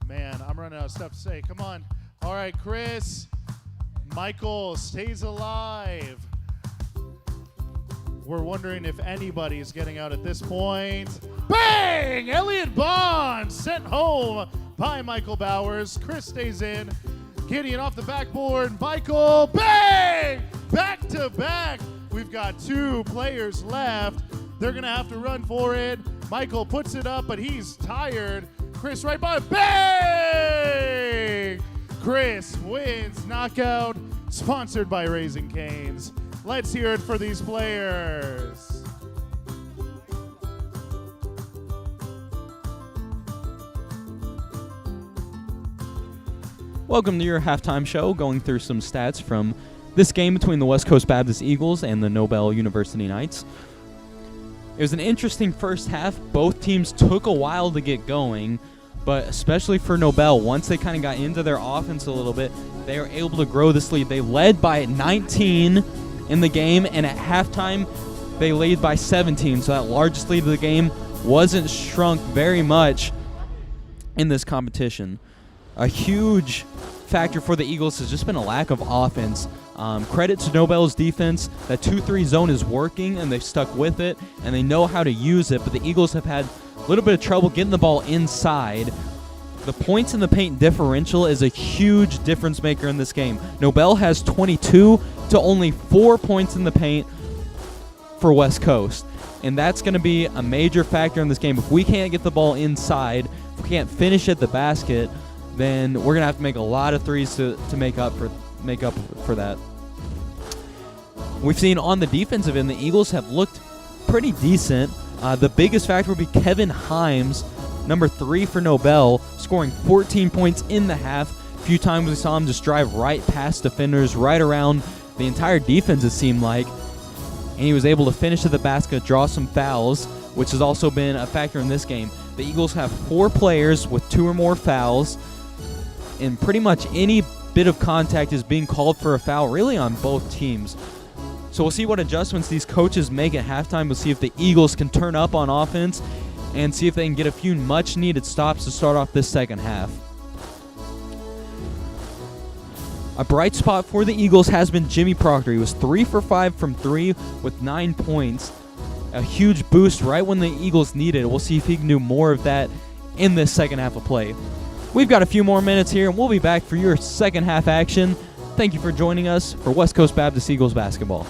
Man, I'm running out of stuff to say. Come on. All right, Chris. Michael stays alive. We're wondering if anybody is getting out at this point. Bang! Elliott Bond sent home by Michael Bowers. Chris stays in. Gideon off the backboard. Michael, bang! Back to back. We've got 2 players left. They're going to have to run for it. Michael puts it up, but he's tired. Chris right by. Bang! Chris wins. Knockout. Sponsored by Raising Cane's. Let's hear it for these players. Welcome to your halftime show, going through some stats from this game between the West Coast Baptist Eagles and the Nobel University Knights. It was an interesting first half. Both teams took a while to get going, but especially for Nobel, once they kind of got into their offense a little bit, they were able to grow this lead. They led by 19 in the game, and at halftime, they led by 17. So that largest lead of the game wasn't shrunk very much in this competition. A huge factor for the Eagles has just been a lack of offense. Credit to Nobel's defense. That 2-3 zone is working, and they've stuck with it, and they know how to use it, but the Eagles have had a little bit of trouble getting the ball inside. The points in the paint differential is a huge difference maker in this game. Nobel has 22 to only 4 points in the paint for West Coast, and that's going to be a major factor in this game. If we can't get the ball inside, if we can't finish at the basket, then we're going to have to make a lot of threes to make up for that. We've seen on the defensive end, the Eagles have looked pretty decent. The biggest factor would be Kevin Himes, number 3 for Nobel, scoring 14 points in the half. A few times we saw him just drive right past defenders, right around the entire defense, it seemed like. And he was able to finish at the basket, draw some fouls, which has also been a factor in this game. The Eagles have 4 players with 2 or more fouls, and pretty much any bit of contact is being called for a foul, really on both teams. So we'll see what adjustments these coaches make at halftime. We'll see if the Eagles can turn up on offense and see if they can get a few much-needed stops to start off this second half. A bright spot for the Eagles has been Jimmy Proctor. He was 3 for 5 from 3 with 9 points. A huge boost right when the Eagles needed it. We'll see if he can do more of that in this second half of play. We've got a few more minutes here, and we'll be back for your second half action. Thank you for joining us for West Coast Baptist Eagles basketball.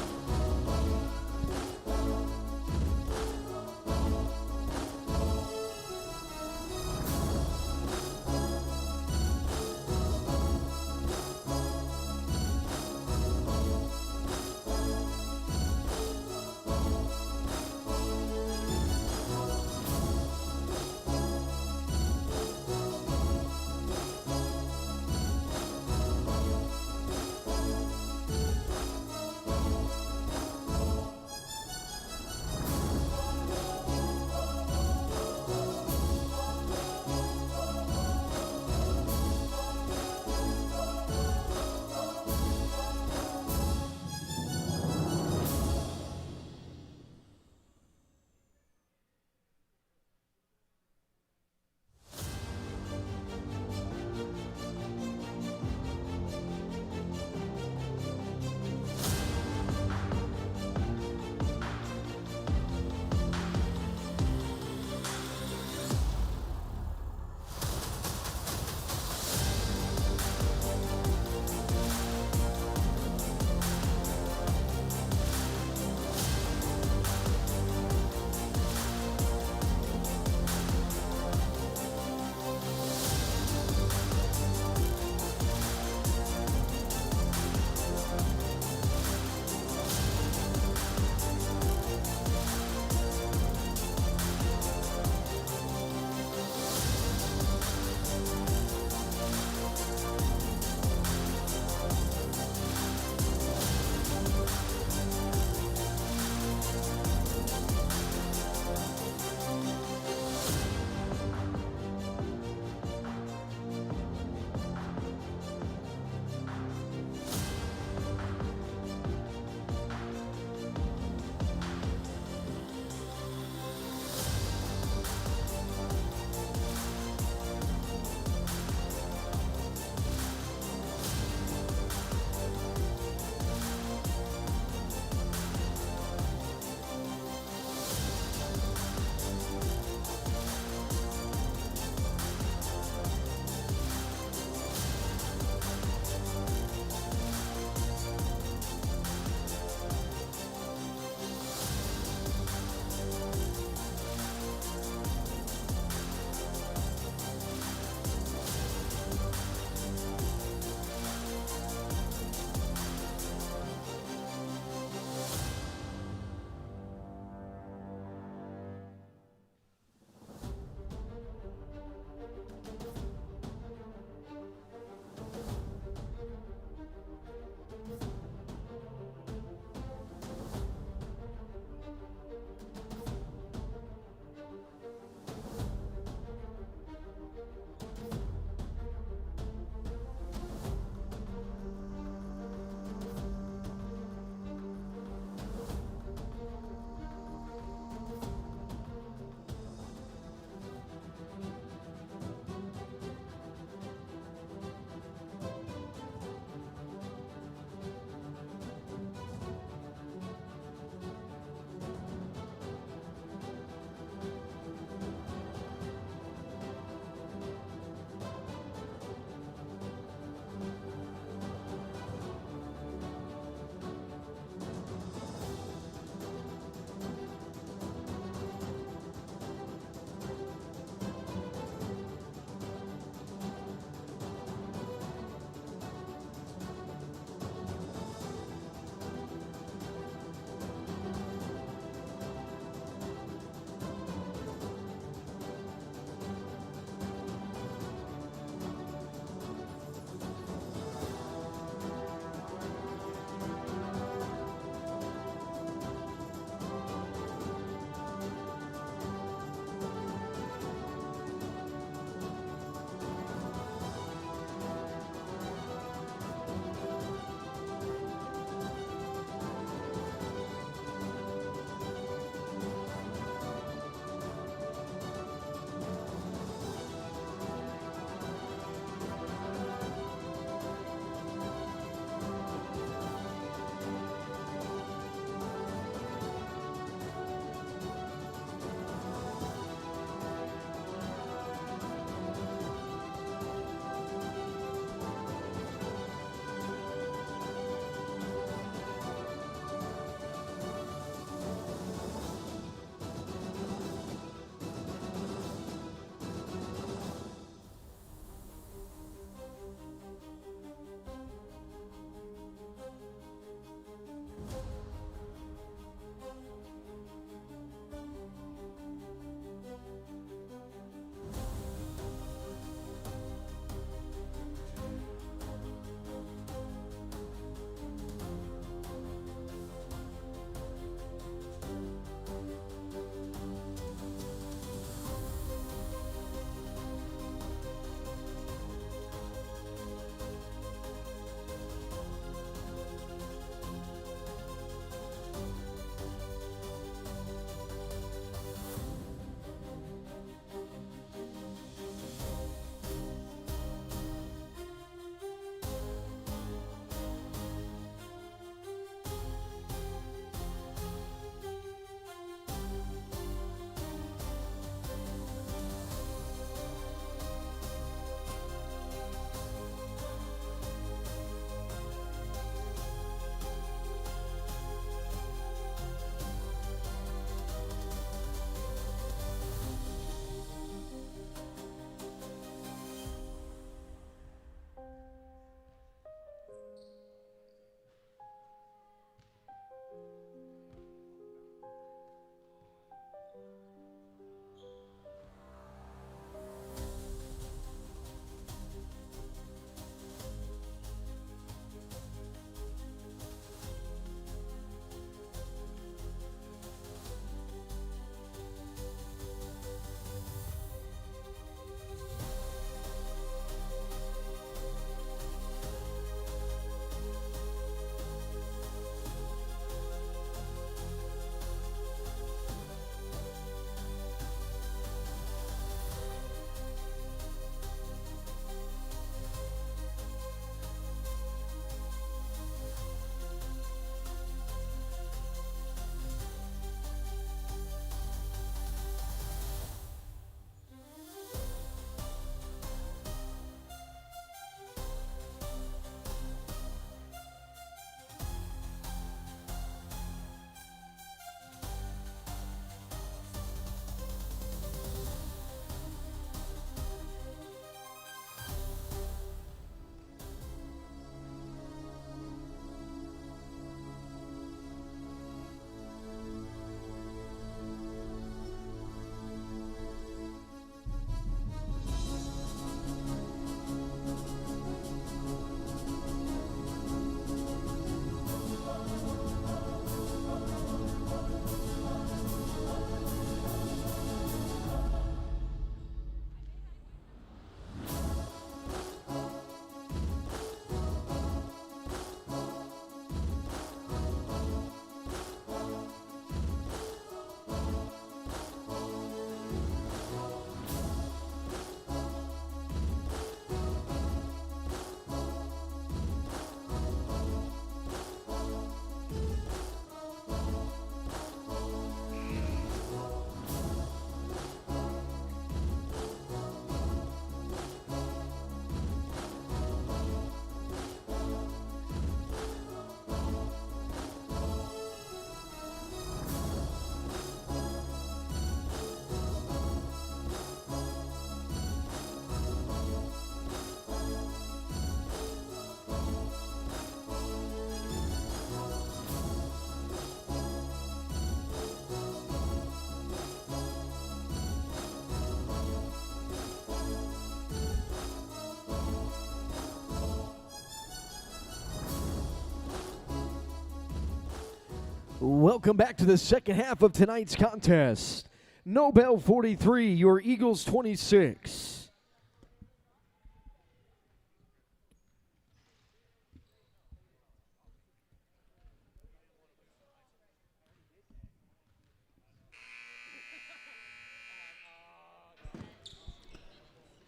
Welcome back to the second half of tonight's contest. Nobel 43, your Eagles 26.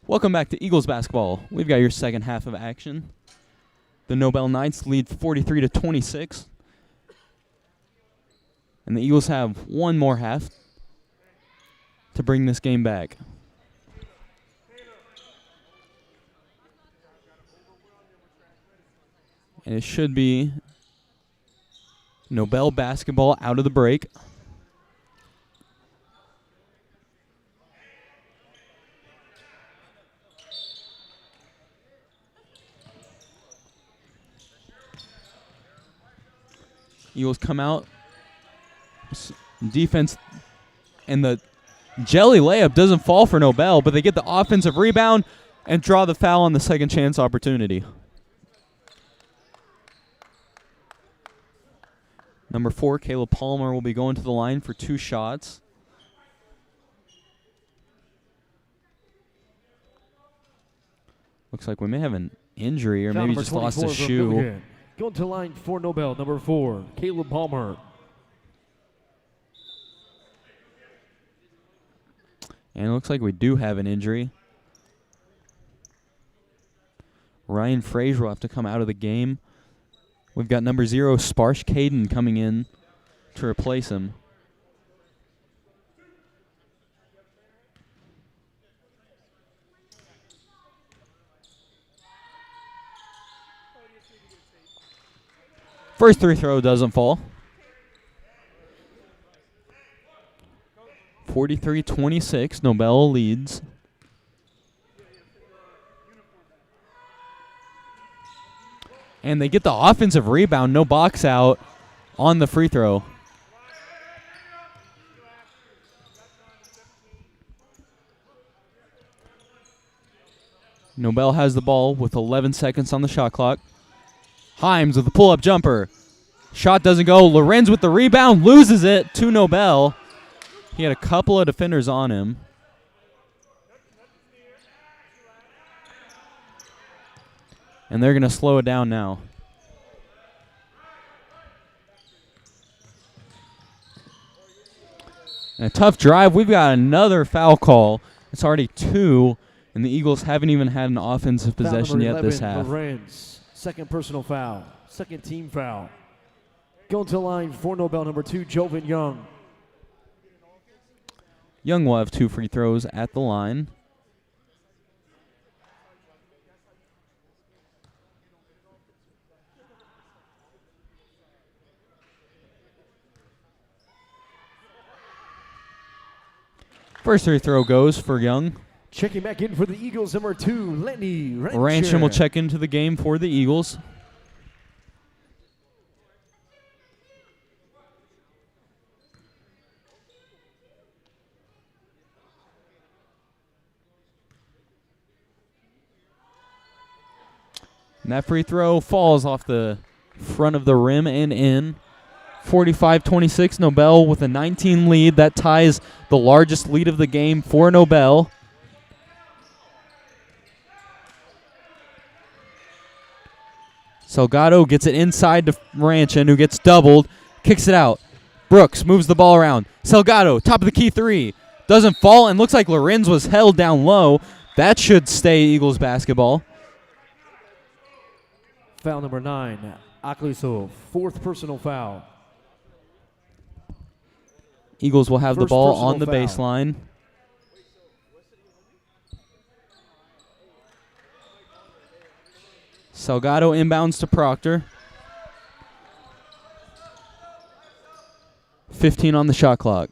Welcome back to Eagles basketball. We've got your second half of action. The Nobel Knights lead 43-26. And the Eagles have one more half to bring this game back. And it should be Nobel basketball out of the break. Eagles come out. Defense, and the jelly layup doesn't fall for Nobel, but they get the offensive rebound and draw the foul on the second chance opportunity. Number 4, Caleb Palmer, will be going to the line for 2 shots. Looks like we may have an injury or Foul maybe number just lost 24 his from shoe. Milligan. Going to the line for Nobel, number 4, Caleb Palmer. And it looks like we do have an injury. Ryan Frazier will have to come out of the game. We've got number 0, Sparsh Caden, coming in to replace him. First free throw doesn't fall. 43-26, Nobel leads. And they get the offensive rebound, no box out on the free throw. Nobel has the ball with 11 seconds on the shot clock. Himes with the pull-up jumper. Shot doesn't go. Lorenz with the rebound, loses it to Nobel. He had a couple of defenders on him. And they're going to slow it down now. And a tough drive. We've got another foul call. It's already 2, and the Eagles haven't even had an offensive possession yet this half. Lorenz, second personal foul, second team foul. Going to the line for Nobel, number 2, Joven Young. Young will have 2 free throws at the line. First free throw goes for Young. Checking back in for the Eagles, number 2, Lenny Rancham will check into the game for the Eagles. And that free throw falls off the front of the rim and in. 45-26, Nobel with a 19 lead. That ties the largest lead of the game for Nobel. Salgado gets it inside to Ranchin, who gets doubled, kicks it out. Brooks moves the ball around. Salgado, top of the key 3. Doesn't fall, and looks like Lorenz was held down low. That should stay Eagles basketball. Foul number 9, Aklisov, 4th personal foul. Eagles will have the First ball personal on the foul. baseline. Salgado inbounds to Proctor. 15 on the shot clock.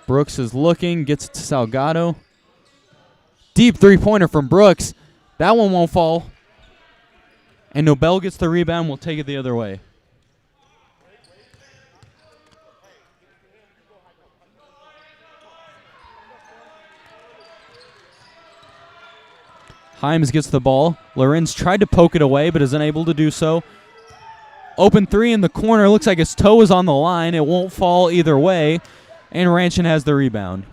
Brooks is looking, gets it to Salgado. Deep three-pointer from Brooks. That one won't fall. And Nobel gets the rebound. We'll take it the other way. Himes gets the ball. Lorenz tried to poke it away, but is unable to do so. Open three in the corner. Looks like his toe is on the line. It won't fall either way. And Ranchin has the rebound.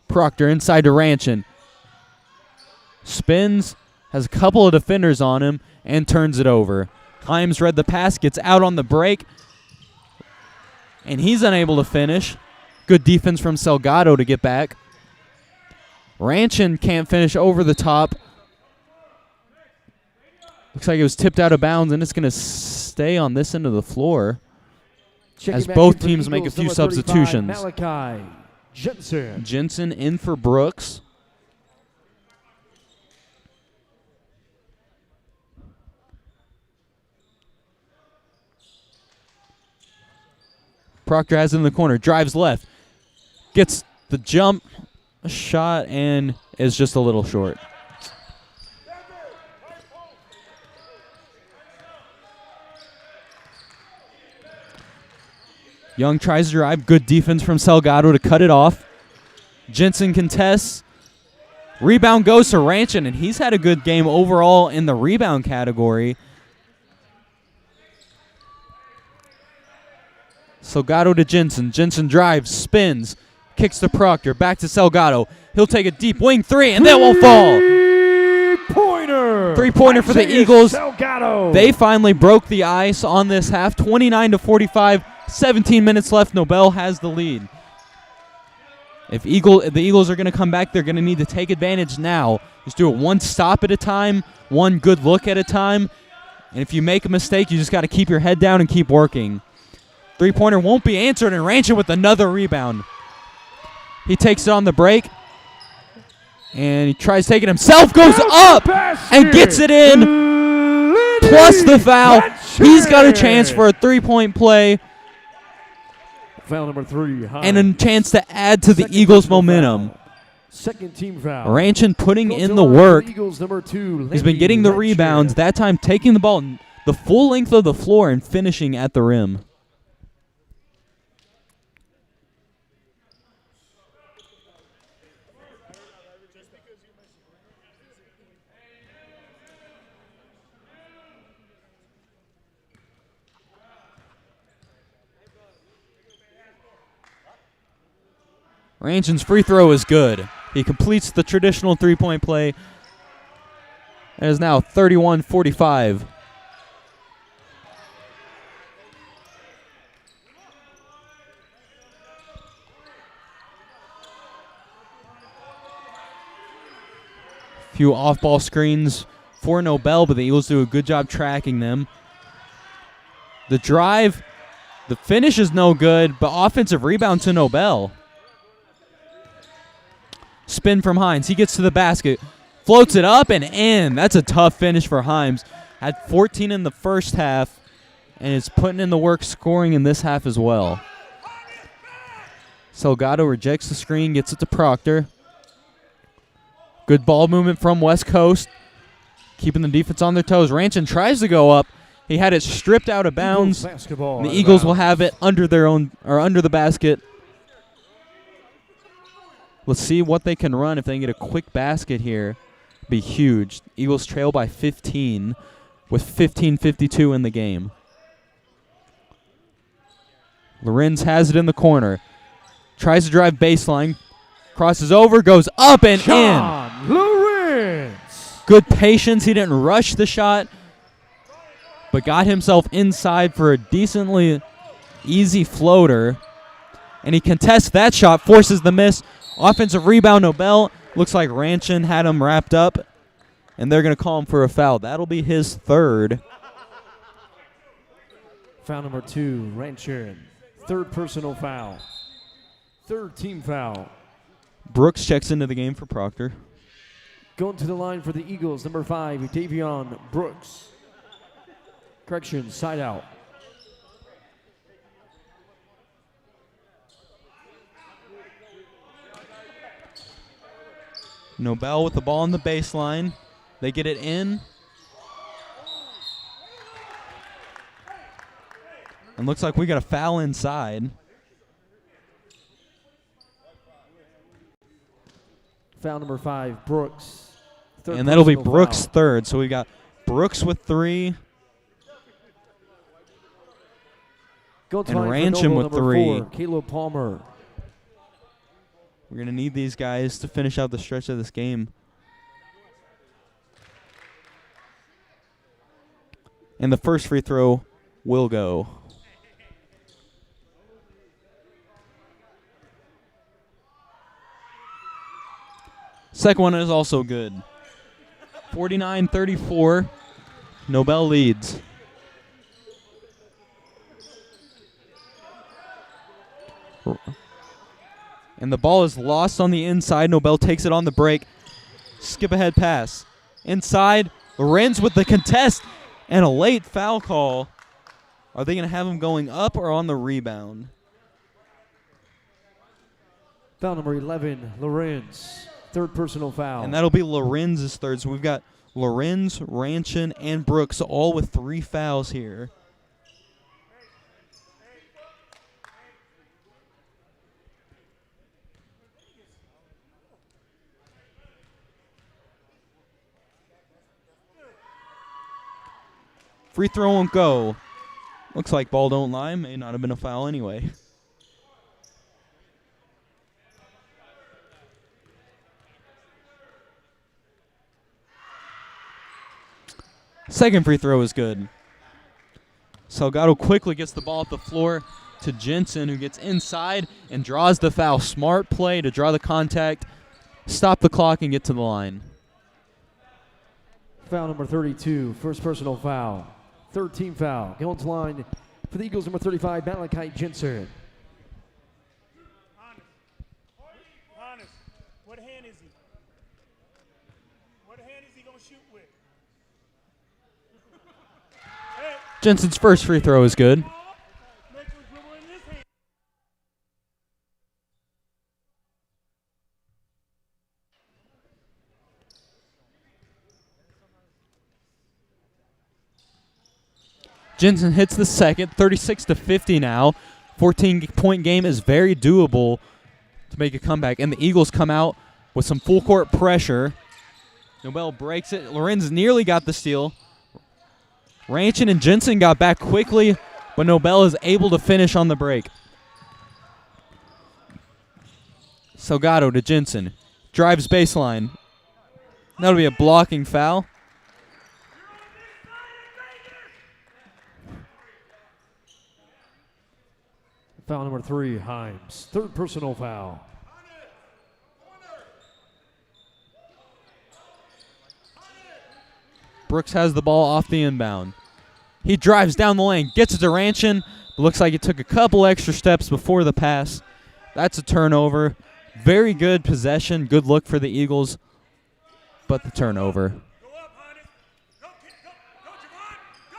Proctor inside to Ranchin. Spins, has a couple of defenders on him, and turns it over. Himes read the pass, gets out on the break, and he's unable to finish. Good defense from Salgado to get back. Ranchin can't finish over the top. Looks like it was tipped out of bounds, and it's going to stay on this end of the floor as both teams make a few substitutions. Malachi Jensen in for Brooks. Proctor has it in the corner, drives left, gets the jump shot, and is just a little short. Young tries to drive. Good defense from Salgado to cut it off. Jensen contests. Rebound goes to Ranchin, and he's had a good game overall in the rebound category. Salgado to Jensen. Jensen drives, spins, kicks to Proctor. Back to Salgado. He'll take a deep wing three, and that won't fall. Three-pointer for the Eagles. Salgado. They finally broke the ice on this half, 29-45. 17 minutes left. Nobel has the lead. If the Eagles are going to come back, they're going to need to take advantage now. Just do it one stop at a time, one good look at a time. And if you make a mistake, you just got to keep your head down and keep working. Three-pointer won't be answered, and Ranchin with another rebound. He takes it on the break, and he tries to take it himself, goes up, and gets it in, plus the foul. He's got a chance for a three-point play. Foul number 3. And a chance to add to the Eagles' momentum. Second team foul. Ranchin putting in the work. Eagles, number 2, He's been getting the rebounds. That time taking the ball the full length of the floor and finishing at the rim. Ranchin's free throw is good. He completes the traditional three-point play. It is now 31-45. Few off-ball screens for Nobel, but the Eagles do a good job tracking them. The drive, the finish is no good, but offensive rebound to Nobel. Spin from Hines. He gets to the basket, floats it up and in. That's a tough finish for Himes. Had 14 in the first half and is putting in the work scoring in this half as well. Salgado rejects the screen, gets it to Proctor. Good ball movement from West Coast, keeping the defense on their toes. Ranchin tries to go up. He had it stripped out of bounds. The Eagles will have it under their own or under the basket. Let's see what they can run. If they can get a quick basket here, be huge. Eagles trail by 15 with 15:52 in the game. Lorenz has it in the corner. Tries to drive baseline. Crosses over, goes up and in. Lorenz. Good patience. He didn't rush the shot, but got himself inside for a decently easy floater. And he contests that shot, forces the miss. Offensive rebound, Nobel. Looks like Ranchin had him wrapped up, and they're going to call him for a foul. That'll be his third. Foul number 2, Ranchin. Third personal foul. Third team foul. Brooks checks into the game for Proctor. Going to the line for the Eagles, number 5, Davion Brooks. Correction, side out. Nobel with the ball on the baseline. They get it in. And looks like we got a foul inside. Foul number 5, Brooks. Third And that'll be personal Brooks' foul. third. So we've got Brooks with 3. Goal and line for Rancham Noble, with number 3. 4, Caleb Palmer. We're going to need these guys to finish out the stretch of this game. And the first free throw will go. Second one is also good. 49-34. Nobel leads. And the ball is lost on the inside. Nobel takes it on the break. Skip ahead pass. Inside. Lorenz with the contest. And a late foul call. Are they going to have him going up or on the rebound? Foul number 11, Lorenz. Third personal foul. And that'll be Lorenz's third. So we've got Lorenz, Ranchin, and Brooks all with 3 fouls here. Free throw won't go. Looks like ball don't lie. May not have been a foul anyway. Second free throw is good. Salgado quickly gets the ball up the floor to Jensen, who gets inside and draws the foul. Smart play to draw the contact, stop the clock, and get to the line. Foul number 32, first personal foul. Third team foul. Going to line for the Eagles, number 35, Malachi Jensen. Honest. What hand is he? What hand is he going to shoot with? Jensen's first free throw is good. Make him dribble in this hand. Jensen hits the second, 36-50 now. 14-point game is very doable to make a comeback. And the Eagles come out with some full court pressure. Nobel breaks it. Lorenz nearly got the steal. Ranchin and Jensen got back quickly, but Nobel is able to finish on the break. Salgado to Jensen. Drives baseline. That'll be a blocking foul. Foul number 3, Himes. Third personal foul. Brooks has the ball off the inbound. He drives down the lane, gets it to Ranchin. Looks like it took a couple extra steps before the pass. That's a turnover. Very good possession. Good look for the Eagles, but the turnover.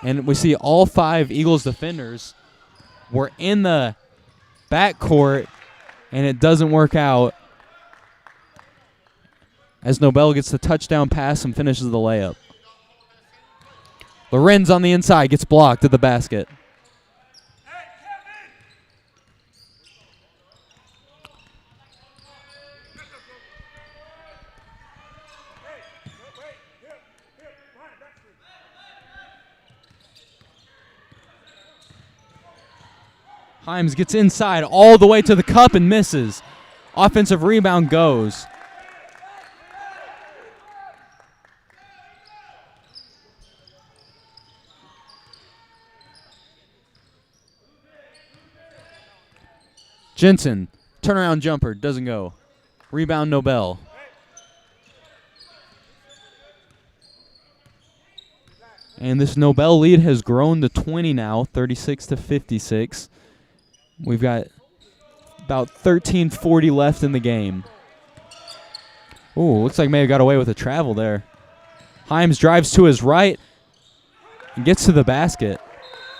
And we see all 5 Eagles defenders were in the backcourt, and it doesn't work out as Nobel gets the touchdown pass and finishes the layup. Lorenz on the inside gets blocked at the basket. Himes gets inside all the way to the cup and misses. Offensive rebound goes. Jensen, turnaround jumper, doesn't go. Rebound Nobel. And this Nobel lead has grown to 20 now, 36-56. We've got about 13:40 left in the game. Ooh, looks like may have got away with a travel there. Himes drives to his right and gets to the basket.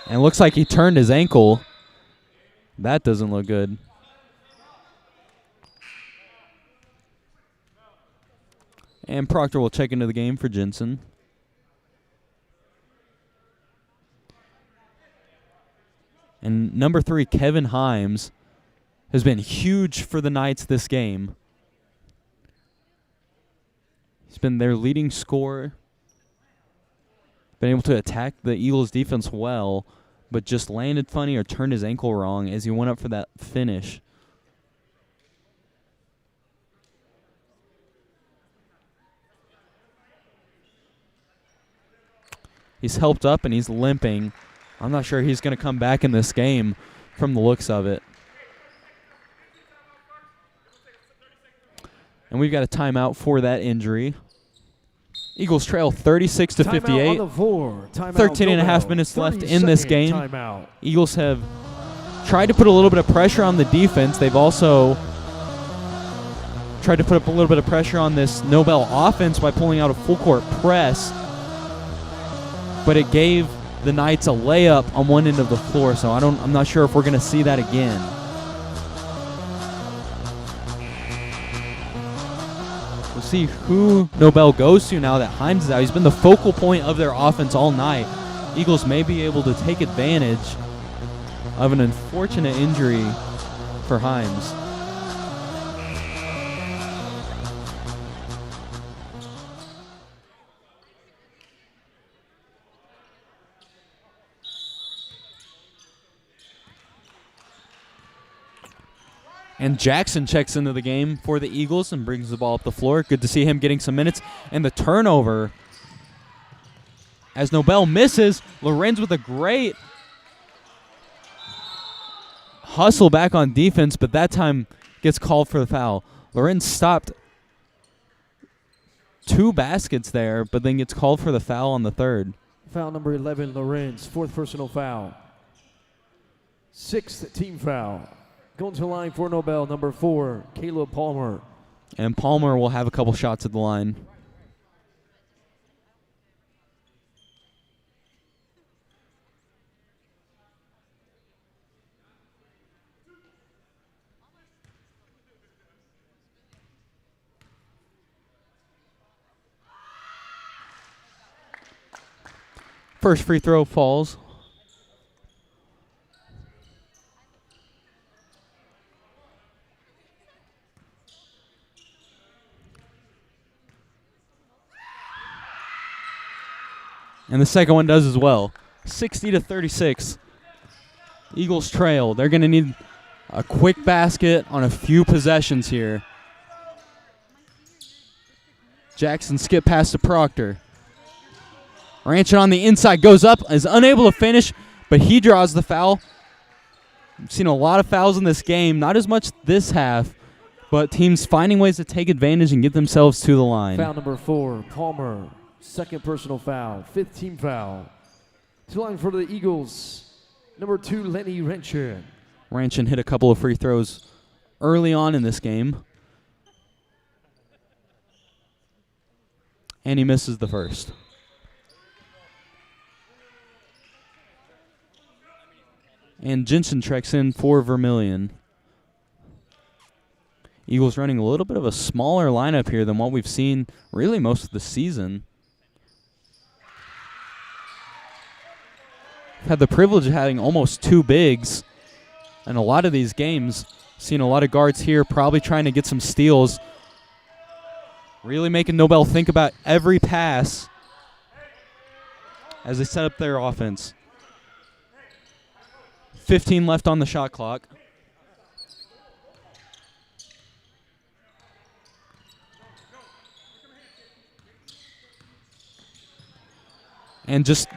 And looks like he turned his ankle. That doesn't look good. And Proctor will check into the game for Jensen. And number 3, Kevin Himes, has been huge for the Knights this game. He's been their leading scorer. Been able to attack the Eagles' defense well, but just landed funny or turned his ankle wrong as he went up for that finish. He's helped up and he's limping. I'm not sure he's going to come back in this game from the looks of it. And we've got a timeout for that injury. Eagles trail 36 to 58. 13 and a half minutes left in this game. Timeout. Eagles have tried to put a little bit of pressure on the defense. They've also tried to put up a little bit of pressure on this Nobel offense by pulling out a full court press. But it gave the Knights a layup on one end of the floor, so I'm not sure if we're going to see that again. We'll see who Nobel goes to now that Himes is out. He's been the focal point of their offense all night. Eagles may be able to take advantage of an unfortunate injury for Himes. And Jackson checks into the game for the Eagles and brings the ball up the floor. Good to see him getting some minutes. And the turnover, as Nobel misses, Lorenz with a great hustle back on defense, but that time gets called for the foul. Lorenz stopped 2 baskets there, but then gets called for the foul on the third. Foul number 11, Lorenz, 4th personal foul. 6th team foul. Going to the line for Nobel, number 4, Caleb Palmer. And Palmer will have a couple shots at the line. First free throw falls. And the second one does as well. 60 to 36. Eagles trail. They're going to need a quick basket on a few possessions here. Jackson skip past to Proctor. Ranchin on the inside, goes up, is unable to finish, but he draws the foul. We've seen a lot of fouls in this game, not as much this half, but teams finding ways to take advantage and get themselves to the line. Foul number 4, Palmer. 2nd personal foul, 5th team foul. To the line for the Eagles, number 2, Lenny Ranchin. Ranchin hit a couple of free throws early on in this game. And he misses the first. And Jensen checks in for Vermillion. Eagles running a little bit of a smaller lineup here than what we've seen really most of the season. Had the privilege of having almost 2 bigs in a lot of these games. Seen a lot of guards here probably trying to get some steals. Really making Nobel think about every pass as they set up their offense. 15 left on the shot clock. And just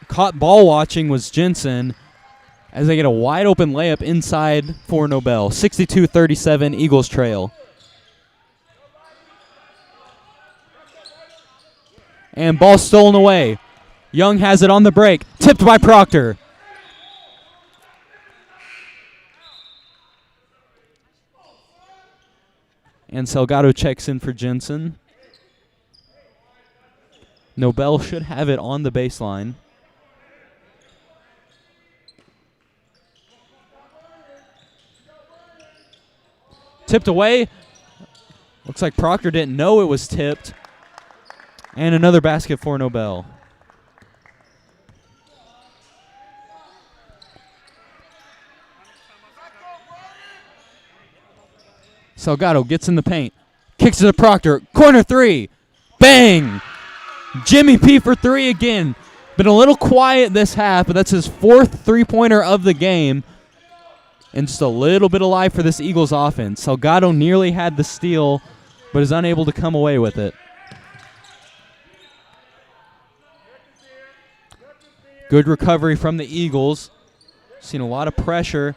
caught ball watching was Jensen as they get a wide open layup inside for Nobel. 62-37, Eagles trail. And ball stolen away. Young has it on the break. Tipped by Proctor. And Salgado checks in for Jensen. Nobel should have it on the baseline. Tipped away. Looks like Proctor didn't know it was tipped. And another basket for Nobel. Salgado gets in the paint. Kicks it to Proctor. Corner 3. Bang! Jimmy P for three again. Been a little quiet this half, but that's his fourth three-pointer of the game. And just a little bit of life for this Eagles offense. Salgado nearly had the steal, but is unable to come away with it. Good recovery from the Eagles. Seen a lot of pressure.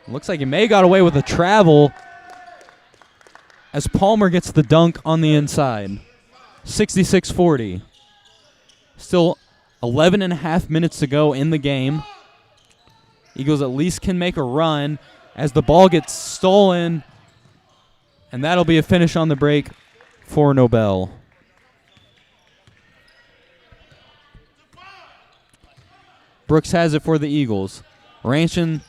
Looks like he may have got away with a travel as Palmer gets the dunk on the inside. 66-40. Still 11 and a half minutes to go in the game. Eagles at least can make a run as the ball gets stolen. And that'll be a finish on the break for Nobel. Brooks has it for the Eagles. Ranchin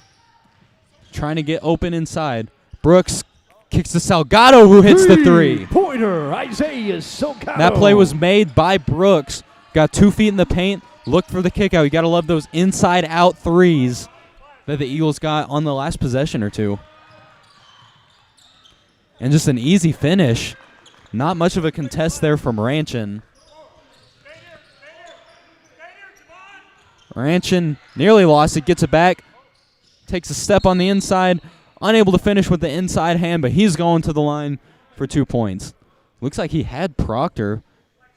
trying to get open inside. Brooks kicks to Salgado, who hits the three. Pointer, Isaiah Salgado. That play was made by Brooks. Got 2 feet in the paint. Looked for the kick out. You got to love those inside-out threes that the Eagles got on the last possession or two. And just an easy finish. Not much of a contest there from Ranchin. Ranchin nearly lost it, gets it back, takes a step on the inside, unable to finish with the inside hand, but he's going to the line for 2 points. Looks like he had Proctor.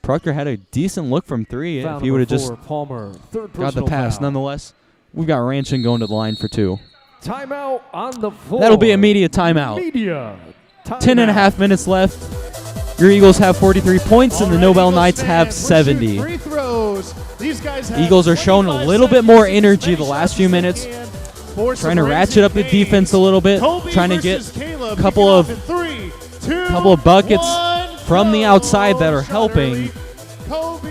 Proctor had a decent look from three if he would have just Palmer, got the pass. Nonetheless, we've got Ranchin going to the line for 2. Timeout on the floor. That'll be immediate timeout. Media. 10 and a half minutes left. Your Eagles have 43 points, and the Nobel Knights have 70. Free throws. These guys Eagles are showing a little bit more energy the last few minutes, trying to ratchet up the defense a little bit, trying to get a couple of buckets from the outside that are helping. But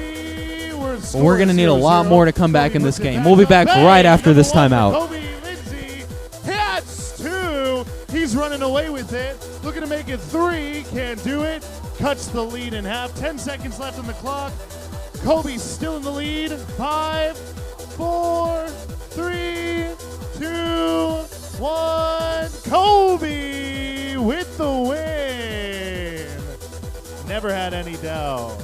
we're going to need a lot more to come back in this game. We'll be back right after this timeout. Hits 2. He's running away with it. Looking to make it 3. Can't do it. Cuts the lead in half. 10 seconds left on the clock. Kobe's still in the lead. 5, 4, 3, 2, 1. Kobe with the win. Never had any doubt.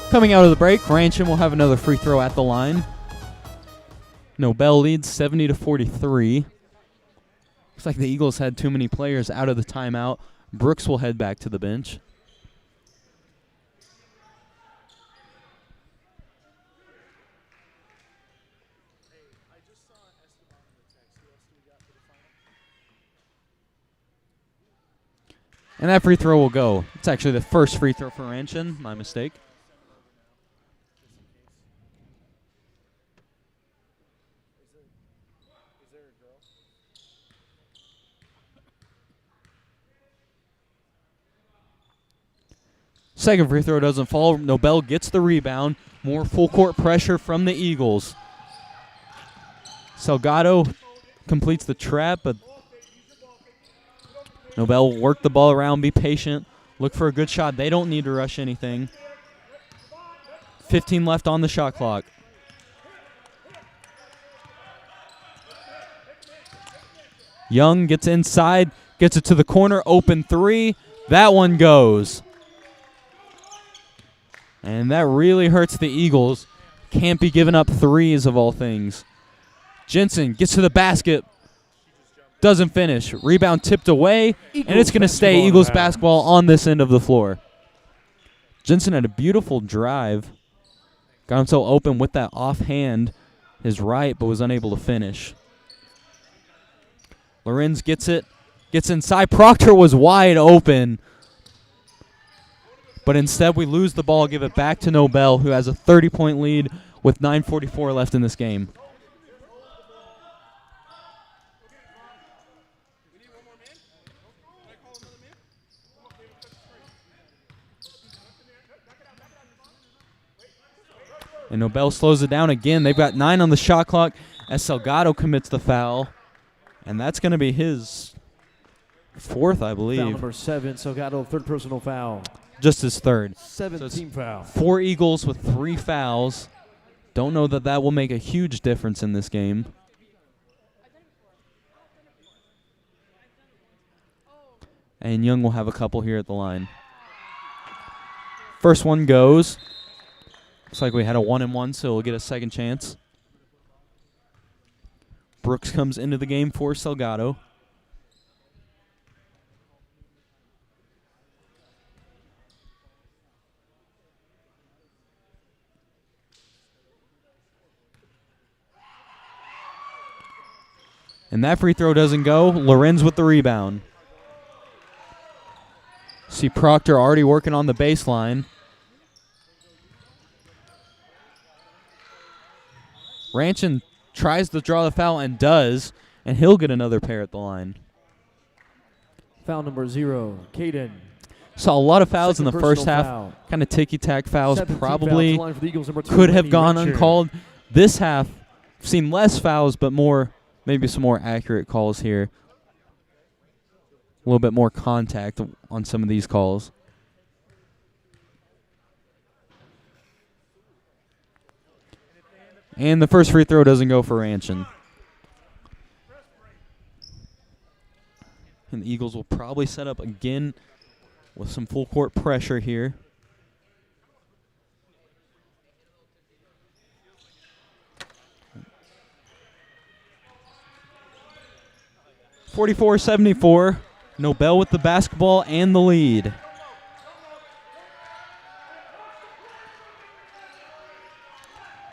Coming out of the break, Ranchin will have another free throw at the line. Nobel leads 70-43. Looks like the Eagles had too many players out of the timeout. Brooks will head back to the bench. And that free throw will go. It's actually the first free throw for Ranchin. My mistake. Second free throw doesn't fall. Nobel gets the rebound. More full court pressure from the Eagles. Salgado completes the trap, but Nobel will work the ball around, be patient, look for a good shot. They don't need to rush anything. 15 left on the shot clock. Young gets inside, gets it to the corner, open three. That one goes. And that really hurts the Eagles. Can't be giving up threes of all things. Jensen gets to the basket. Doesn't finish. Rebound tipped away. And it's going to stay Eagles basketball on this end of the floor. Jensen had a beautiful drive. Got himself open with that offhand, his right, but was unable to finish. Lorenz gets it. Gets inside. Proctor was wide open. But instead we lose the ball, give it back to Nobel, who has a 30-point lead with 9:44 left in this game. And Nobel slows it down again. They've got 9 on the shot clock as Salgado commits the foul. And that's going to be his 4th, I believe. Foul number 7, Salgado, 3rd personal foul. Just his 3rd. 7th team foul. 4 Eagles with 3 fouls. Don't know that that will make a huge difference in this game. And Young will have a couple here at the line. First one goes. Looks like we had a 1-and-1, so we'll get a second chance. Brooks comes into the game for Salgado. And that free throw doesn't go. Lorenz with the rebound. See Proctor already working on the baseline. Ranchin tries to draw the foul and does, and he'll get another pair at the line. Foul number 0, Caden. Saw a lot of fouls in the first half. Foul. Kind of ticky-tack fouls. 17 Probably foul to the line for the Eagles, number 2, could have Lenny gone Richard. uncalled. This half, seen less fouls, but more, maybe some more accurate calls here. A little bit more contact on some of these calls. And the first free throw doesn't go for Ranchin. And the Eagles will probably set up again with some full court pressure here. (44-74). Nobel with the basketball and the lead.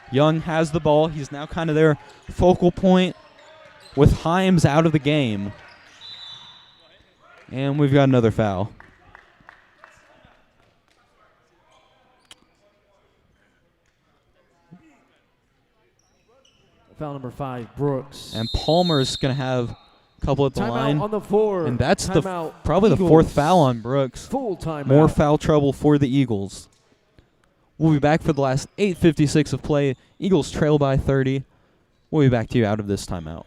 Young has the ball. He's now kind of their focal point with Himes out of the game. And we've got another foul. Foul number 5, Brooks. And Palmer's going to have a couple at the line. On the floor. And that's Timeout, probably the Eagles. 4th foul on Brooks. Full timeout. More foul trouble for the Eagles. We'll be back for the last 8:56 of play. Eagles trail by 30. We'll be back to you out of this timeout.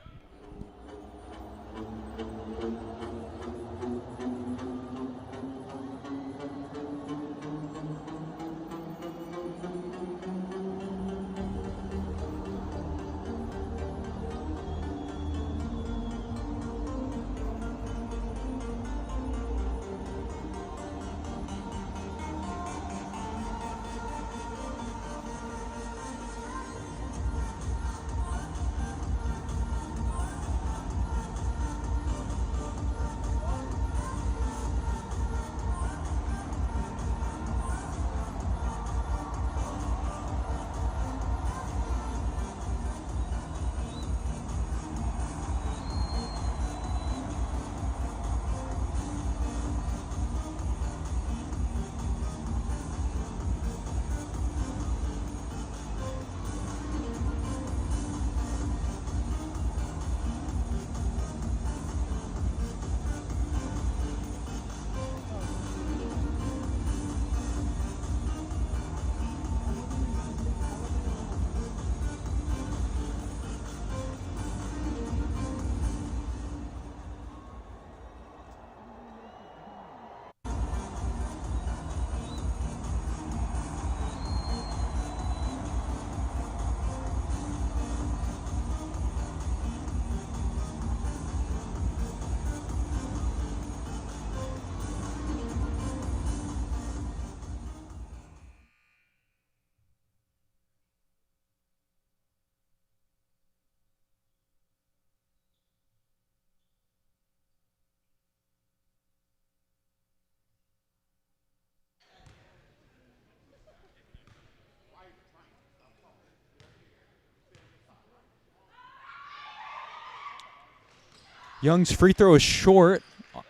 Young's free throw is short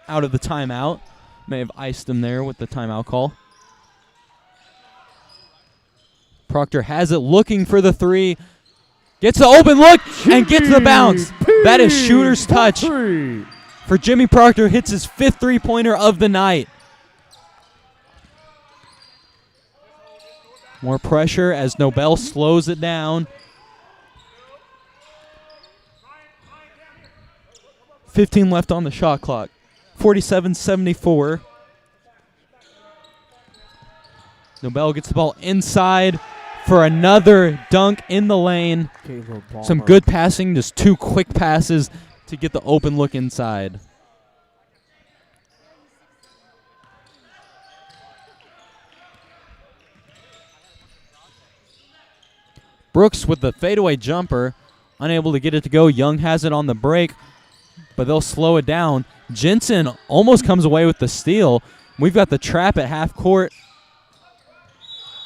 out of the timeout. May have iced him there with the timeout call. Proctor has it, looking for the 3. Gets the open look and gets the bounce. That is shooter's touch for Jimmy Proctor. Hits his 5th three-pointer of the night. More pressure as Nobel slows it down. 15 left on the shot clock. 47-74. Nobel gets the ball inside for another dunk in the lane. Some good passing, just 2 quick passes to get the open look inside. Brooks with the fadeaway jumper, unable to get it to go. Young has it on the break, but they'll slow it down. Jensen almost comes away with the steal. We've got the trap at half court.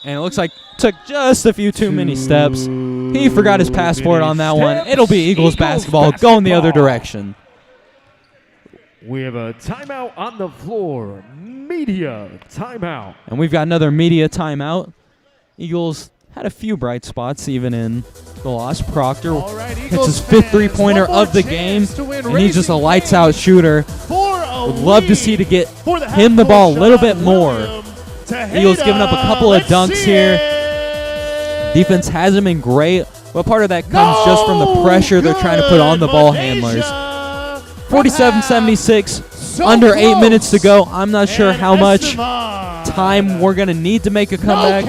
And it looks like took just a few too many steps. He forgot his passport on that one. It'll be Eagles basketball going the other direction. We have a timeout on the floor. Media timeout. And we've got another media timeout. Eagles had a few bright spots even in the loss. Proctor hits his 5th three-pointer of the game, and he's just a lights-out shooter. Would love to see to get him the ball a little bit more. Eagles giving up a couple of dunks here. Defense hasn't been great, but part of that comes just from the pressure they're trying to put on the ball handlers. 47-76, under 8 minutes to go. I'm not sure how much time we're going to need to make a comeback,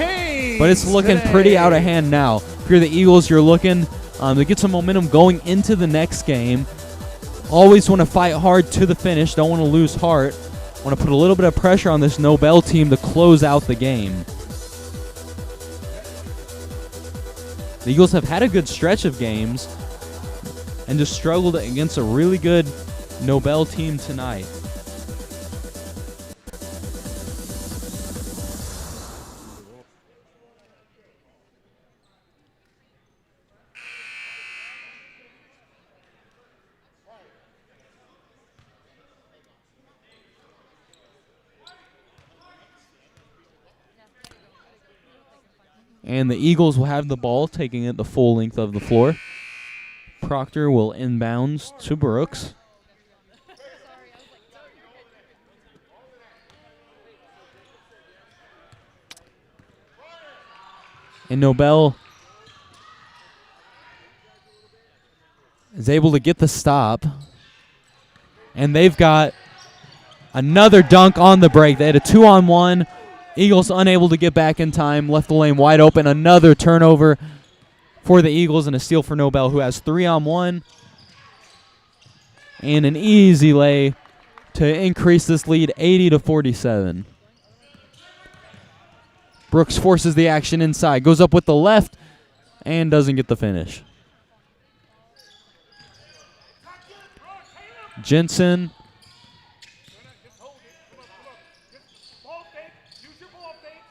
but it's looking pretty out of hand now. If you're the Eagles, you're looking to get some momentum going into the next game. Always want to fight hard to the finish. Don't want to lose heart. Want to put a little bit of pressure on this Nobel team to close out the game. The Eagles have had a good stretch of games and just struggled against a really good Nobel team tonight. And the Eagles will have the ball, taking it the full length of the floor. Proctor will inbounds to Brooks. And Nobel is able to get the stop. And they've got another dunk on the break. They had a 2-on-1. Eagles unable to get back in time. Left the lane wide open. Another turnover for the Eagles and a steal for Nobel, who has 3-on-1. And an easy lay to increase this lead 80-47. Brooks forces the action inside. Goes up with the left and doesn't get the finish. Jensen.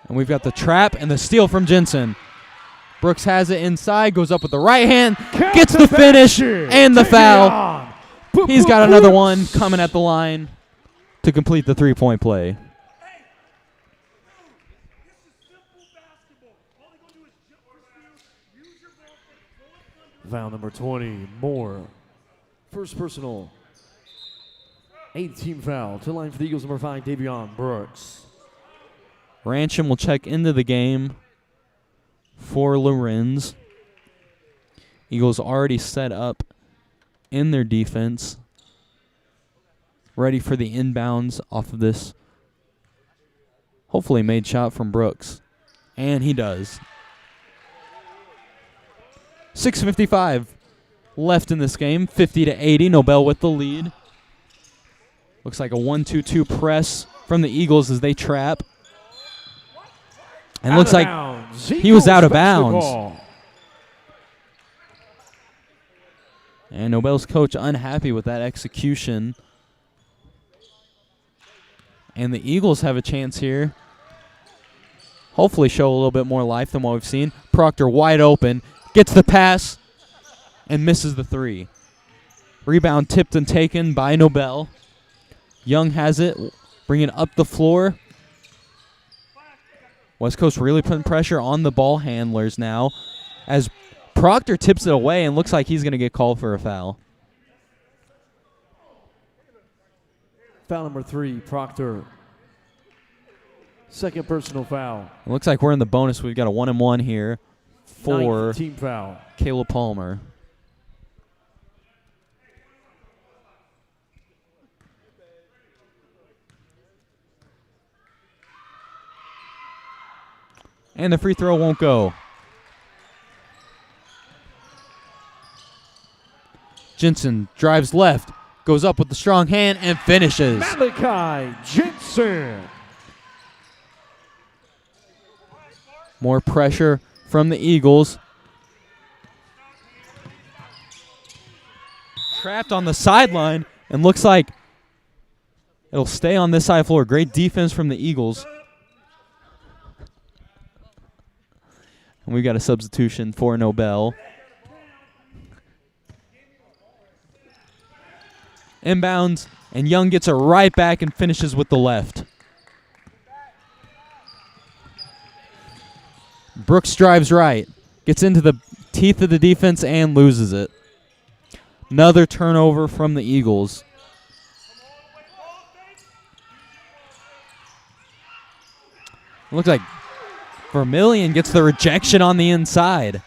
And we've got the trap and the steal from Jensen. Brooks has it inside, goes up with the right hand, gets the finish and the foul. He's got another one coming at the line to complete the three-point play. Foul number 20, Moore. First personal. 8th foul. To the line for the Eagles, number 5, Davion Brooks. Rancham will check into the game for Lorenz. Eagles already set up in their defense, ready for the inbounds off of this hopefully made shot from Brooks. And he does. 6:55 left in this game, 50-80. Nobel with the lead. Looks like a 1-2-2 press from the Eagles as they trap. And looks like he was out of bounds. And Nobel's coach unhappy with that execution. And the Eagles have a chance here. Hopefully show a little bit more life than what we've seen. Proctor wide open. Gets the pass and misses the three. Rebound tipped and taken by Nobel. Young has it. Bringing it up the floor. West Coast really putting pressure on the ball handlers now as Proctor tips it away and looks like he's going to get called for a foul. Foul number 3, Proctor. Second personal foul. It looks like we're in the bonus. We've got a 1-and-1 here for Ninth team foul. Caleb Palmer. And the free throw won't go. Jensen drives left, goes up with the strong hand, and finishes. Malachi Jensen. More pressure from the Eagles. Trapped on the sideline, and looks like it'll stay on this side floor. Great defense from the Eagles. And we've got a substitution for Nobel. Inbounds, and Young gets it right back and finishes with the left. Brooks drives right, gets into the teeth of the defense and loses it. Another turnover from the Eagles. Looks like Vermillion gets the rejection on the inside.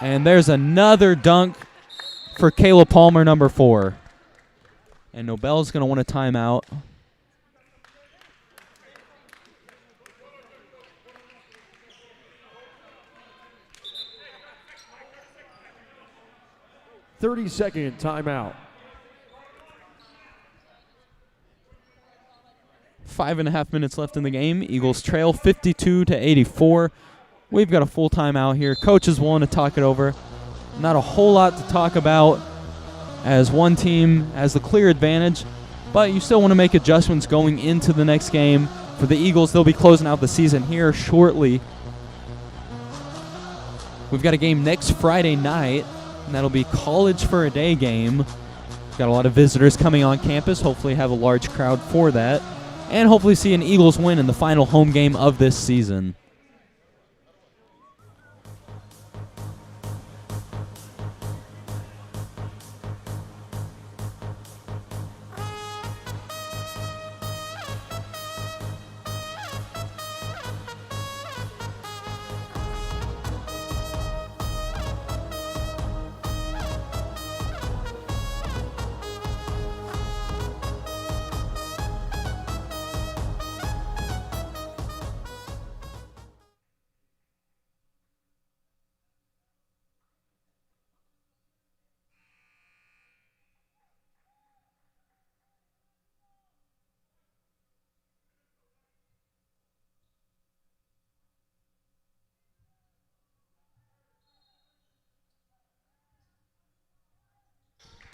And there's another dunk for Caleb Palmer, number 4. And Nobel's going to want a timeout. Thirty-second timeout. 5.5 minutes left in the game. Eagles trail 52-84. We've got a full timeout here. Coach is willing to talk it over. Not a whole lot to talk about as one team has the clear advantage, but you still want to make adjustments going into the next game. For the Eagles, they'll be closing out the season here shortly. We've got a game next Friday night, and that'll be College for a Day game. Got a lot of visitors coming on campus. Hopefully have a large crowd for that. And hopefully see an Eagles win in the final home game of this season.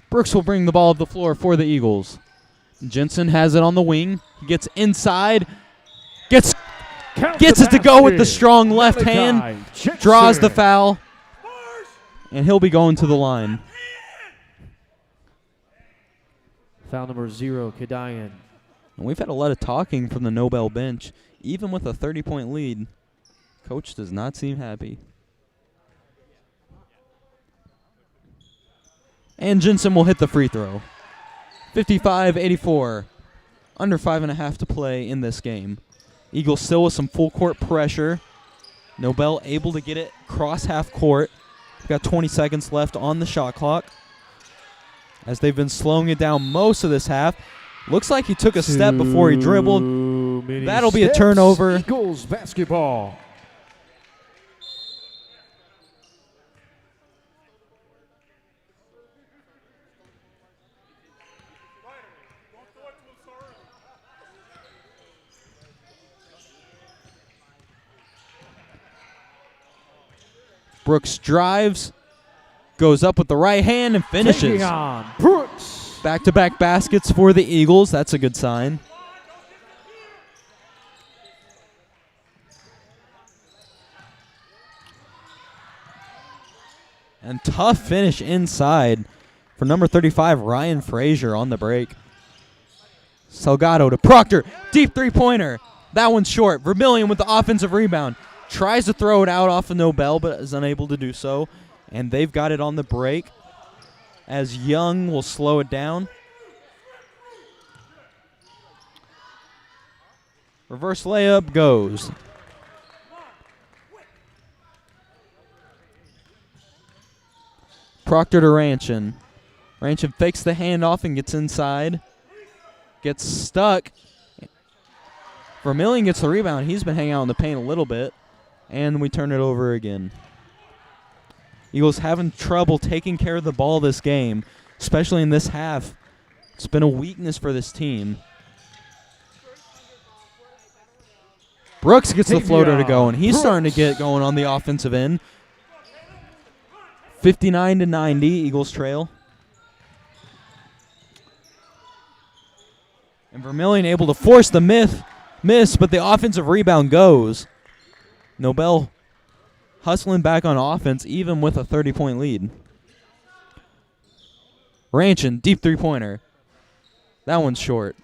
Brooks will bring the ball up the floor for the Eagles. Jensen has it on the wing. He gets inside. Gets it to go with the strong left hand. Draws the foul. And he'll be going to the line. Foul number 0, Kadayan. And we've had a lot of talking from the Nobel bench. Even with a 30-point lead, Coach does not seem happy. And Jensen will hit the free throw. 55-84. Under 5.5 to play in this game. Eagles still with some full court pressure. Nobel able to get it cross half court. We've got 20 seconds left on the shot clock. As they've been slowing it down most of this half. Looks like he took a step before he dribbled. That'll be a turnover. Eagles basketball. Brooks drives, goes up with the right hand and finishes. Taking on Brooks. Back-to-back baskets for the Eagles. That's a good sign. And tough finish inside for number 35, Ryan Frazier on the break. Salgado to Proctor. Deep three-pointer. That one's short. Vermillion with the offensive rebound. Tries to throw it out off of Nobel, but is unable to do so. And they've got it on the break as Young will slow it down. Reverse layup goes. Proctor to Ranchin. Ranchin fakes the handoff and gets inside. Gets stuck. Vermillion gets the rebound. He's been hanging out in the paint a little bit. And we turn it over again. Eagles having trouble taking care of the ball this game, especially in this half. It's been a weakness for this team. Brooks gets the floater to go, and he's starting to get going on the offensive end. 59-90, Eagles trail. And Vermillion able to force the miss, but the offensive rebound goes. Nobel hustling back on offense, even with a 30-point lead. Ranchin, deep three-pointer. That one's short.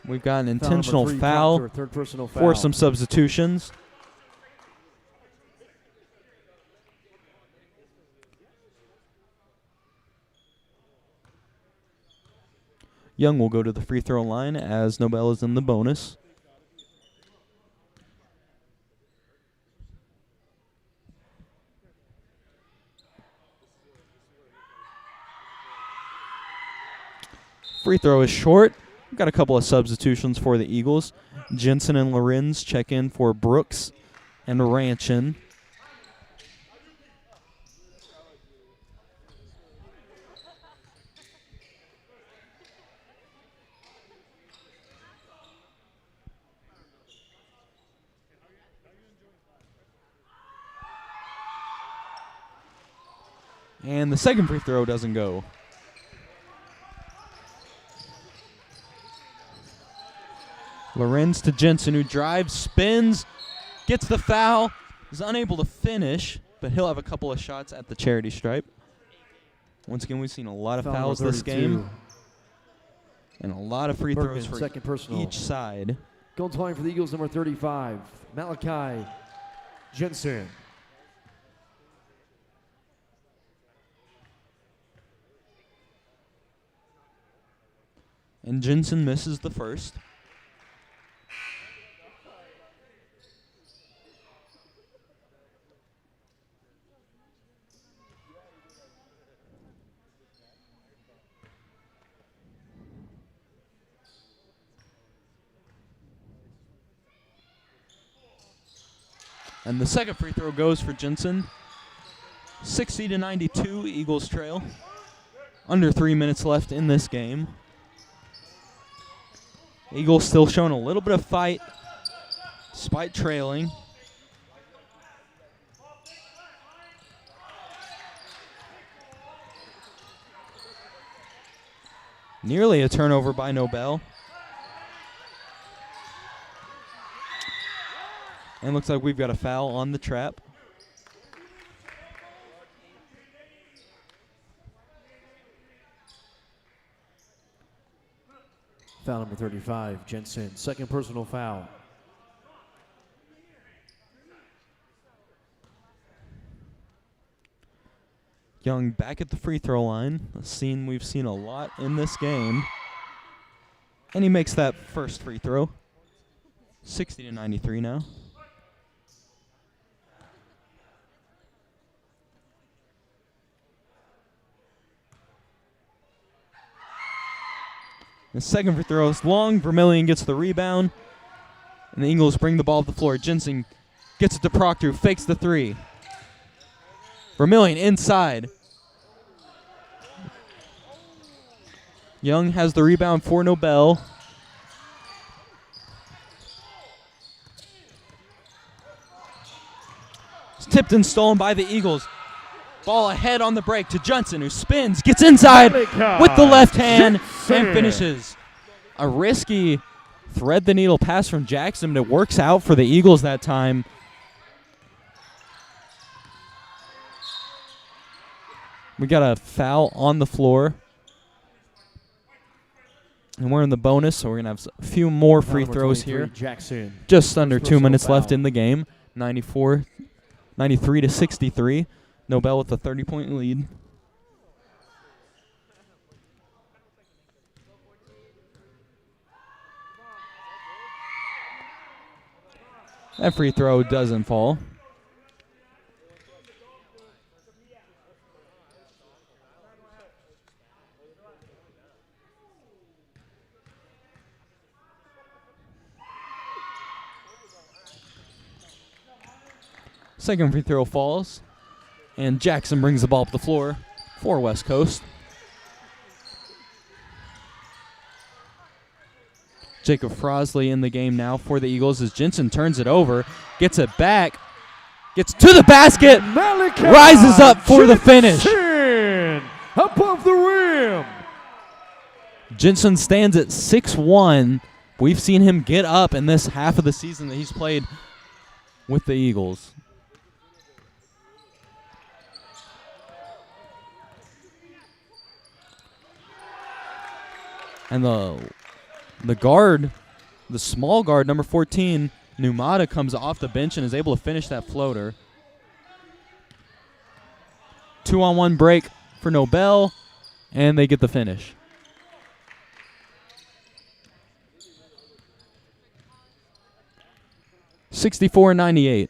We've got an intentional foul, Proctor, third personal foul. for some substitutions. Young will go to the free throw line as Nobel is in the bonus. Free throw is short. We've got a couple of substitutions for the Eagles. Jensen and Lorenz check in for Brooks and Ranchin. And the second free throw doesn't go. Lorenz to Jensen, who drives, spins, gets the foul, is unable to finish, but he'll have a couple of shots at the charity stripe. Once again, we've seen a lot of Foul fouls number this 32. game, and a lot of free throws Bergen, for second personal. each side. Going to line for the Eagles, number 35, Malachi Jensen. And Jensen misses the first. And the second free throw goes for Jensen. 60-92, Eagles trail. Under 3 minutes left in this game. Eagles still showing a little bit of fight despite trailing. Nearly a turnover by Nobel. And looks like we've got a foul on the trap. Foul number 35, Jensen. Second personal foul. Young back at the free throw line, a scene we've seen a lot in this game. And he makes that first free throw. 60-93 now. The second free throw is long. Vermillion gets the rebound. And the Eagles bring the ball up the floor. Jensen gets it to Proctor, fakes the three. Vermillion inside. Young has the rebound for Nobel. It's tipped and stolen by the Eagles. Ball ahead on the break to Johnson, who spins, gets inside with the left hand, and finishes. A risky thread-the-needle pass from Jackson, but it works out for the Eagles that time. We got a foul on the floor. And we're in the bonus, so we're going to have a few more free Number throws 23, here. Jackson. Just under 2 personal minutes left foul. in the game. 93 to 63. Nobel with a 30-point lead. That free throw doesn't fall. Second free throw falls, and Jackson brings the ball up the floor for West Coast. Jacob Frosley in the game now for the Eagles as Jensen turns it over, gets it back, gets to the basket, Malachi rises up for the finish. Jensen above the rim. Jensen stands at 6'1". We've seen him get up in this half of the season that he's played with the Eagles. And the guard, the small guard, number 14, Numata, comes off the bench and is able to finish that floater. 2-on-1 break for Nobel, and they get the finish. (64-98).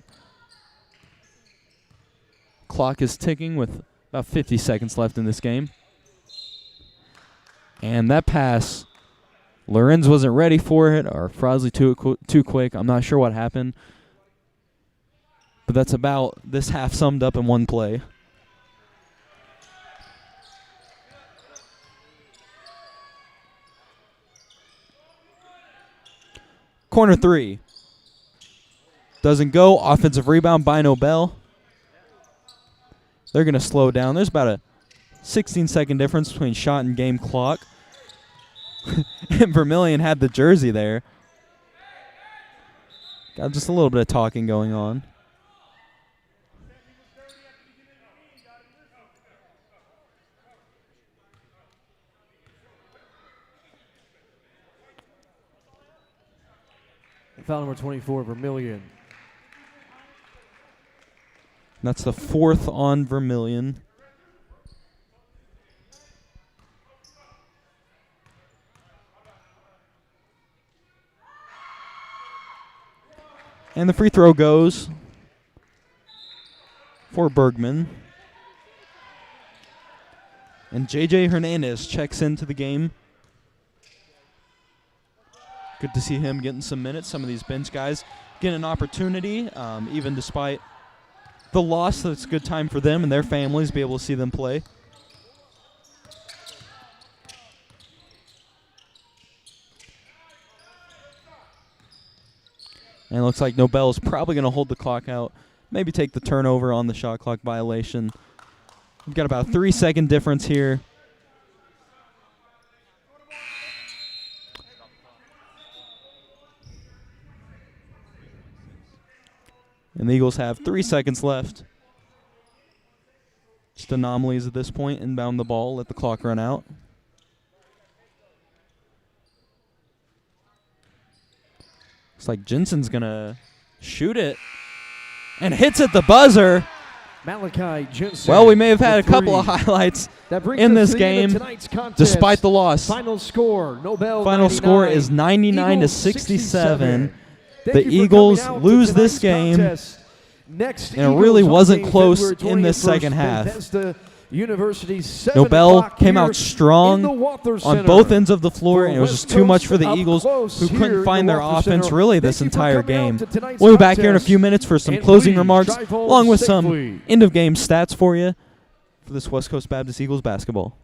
Clock is ticking with about 50 seconds left in this game. And that pass, Lorenz wasn't ready for it, or Frosley too quick. I'm not sure what happened. But that's about this half summed up in one play. Corner three. Doesn't go. Offensive rebound by Nobel. They're going to slow down. There's about a 16-second difference between shot and game clock. And Vermillion had the jersey there. Got just a little bit of talking going on. Foul number 24, Vermillion. That's the fourth on Vermillion. And the free throw goes for Bergman. And J.J. Hernandez checks into the game. Good to see him getting some minutes. Some of these bench guys getting an opportunity, even despite the loss. It's a good time for them and their families to be able to see them play. And it looks like Nobel is probably going to hold the clock out, maybe take the turnover on the shot clock violation. We've got about a 3-second difference here. And the Eagles have 3 seconds left. Just anomalies at this point. Inbound the ball, let the clock run out. Looks like Jensen's going to shoot it and hits at the buzzer. Malachi Jensen. Well, we may have had a couple of highlights in this game despite the loss. Final score, Nobel Final 99, score is 99 to Eagles 67. Thank The you for Eagles coming out to lose this tonight's game, contest. Next, and it really Eagles wasn't hosting close February in this 21st, second half. Bethesda University, 7 Nobel o'clock came here out strong in the Walther on Center. both ends of the floor, For and it was West just too much Coast for the up Eagles, close who here couldn't in find the their Walther offense Center. really Thank this you for entire coming out game. to tonight's We'll be back here in a contest. few minutes for some And closing please remarks, drive home along with safely. some end-of-game stats for you for this West Coast Baptist Eagles basketball.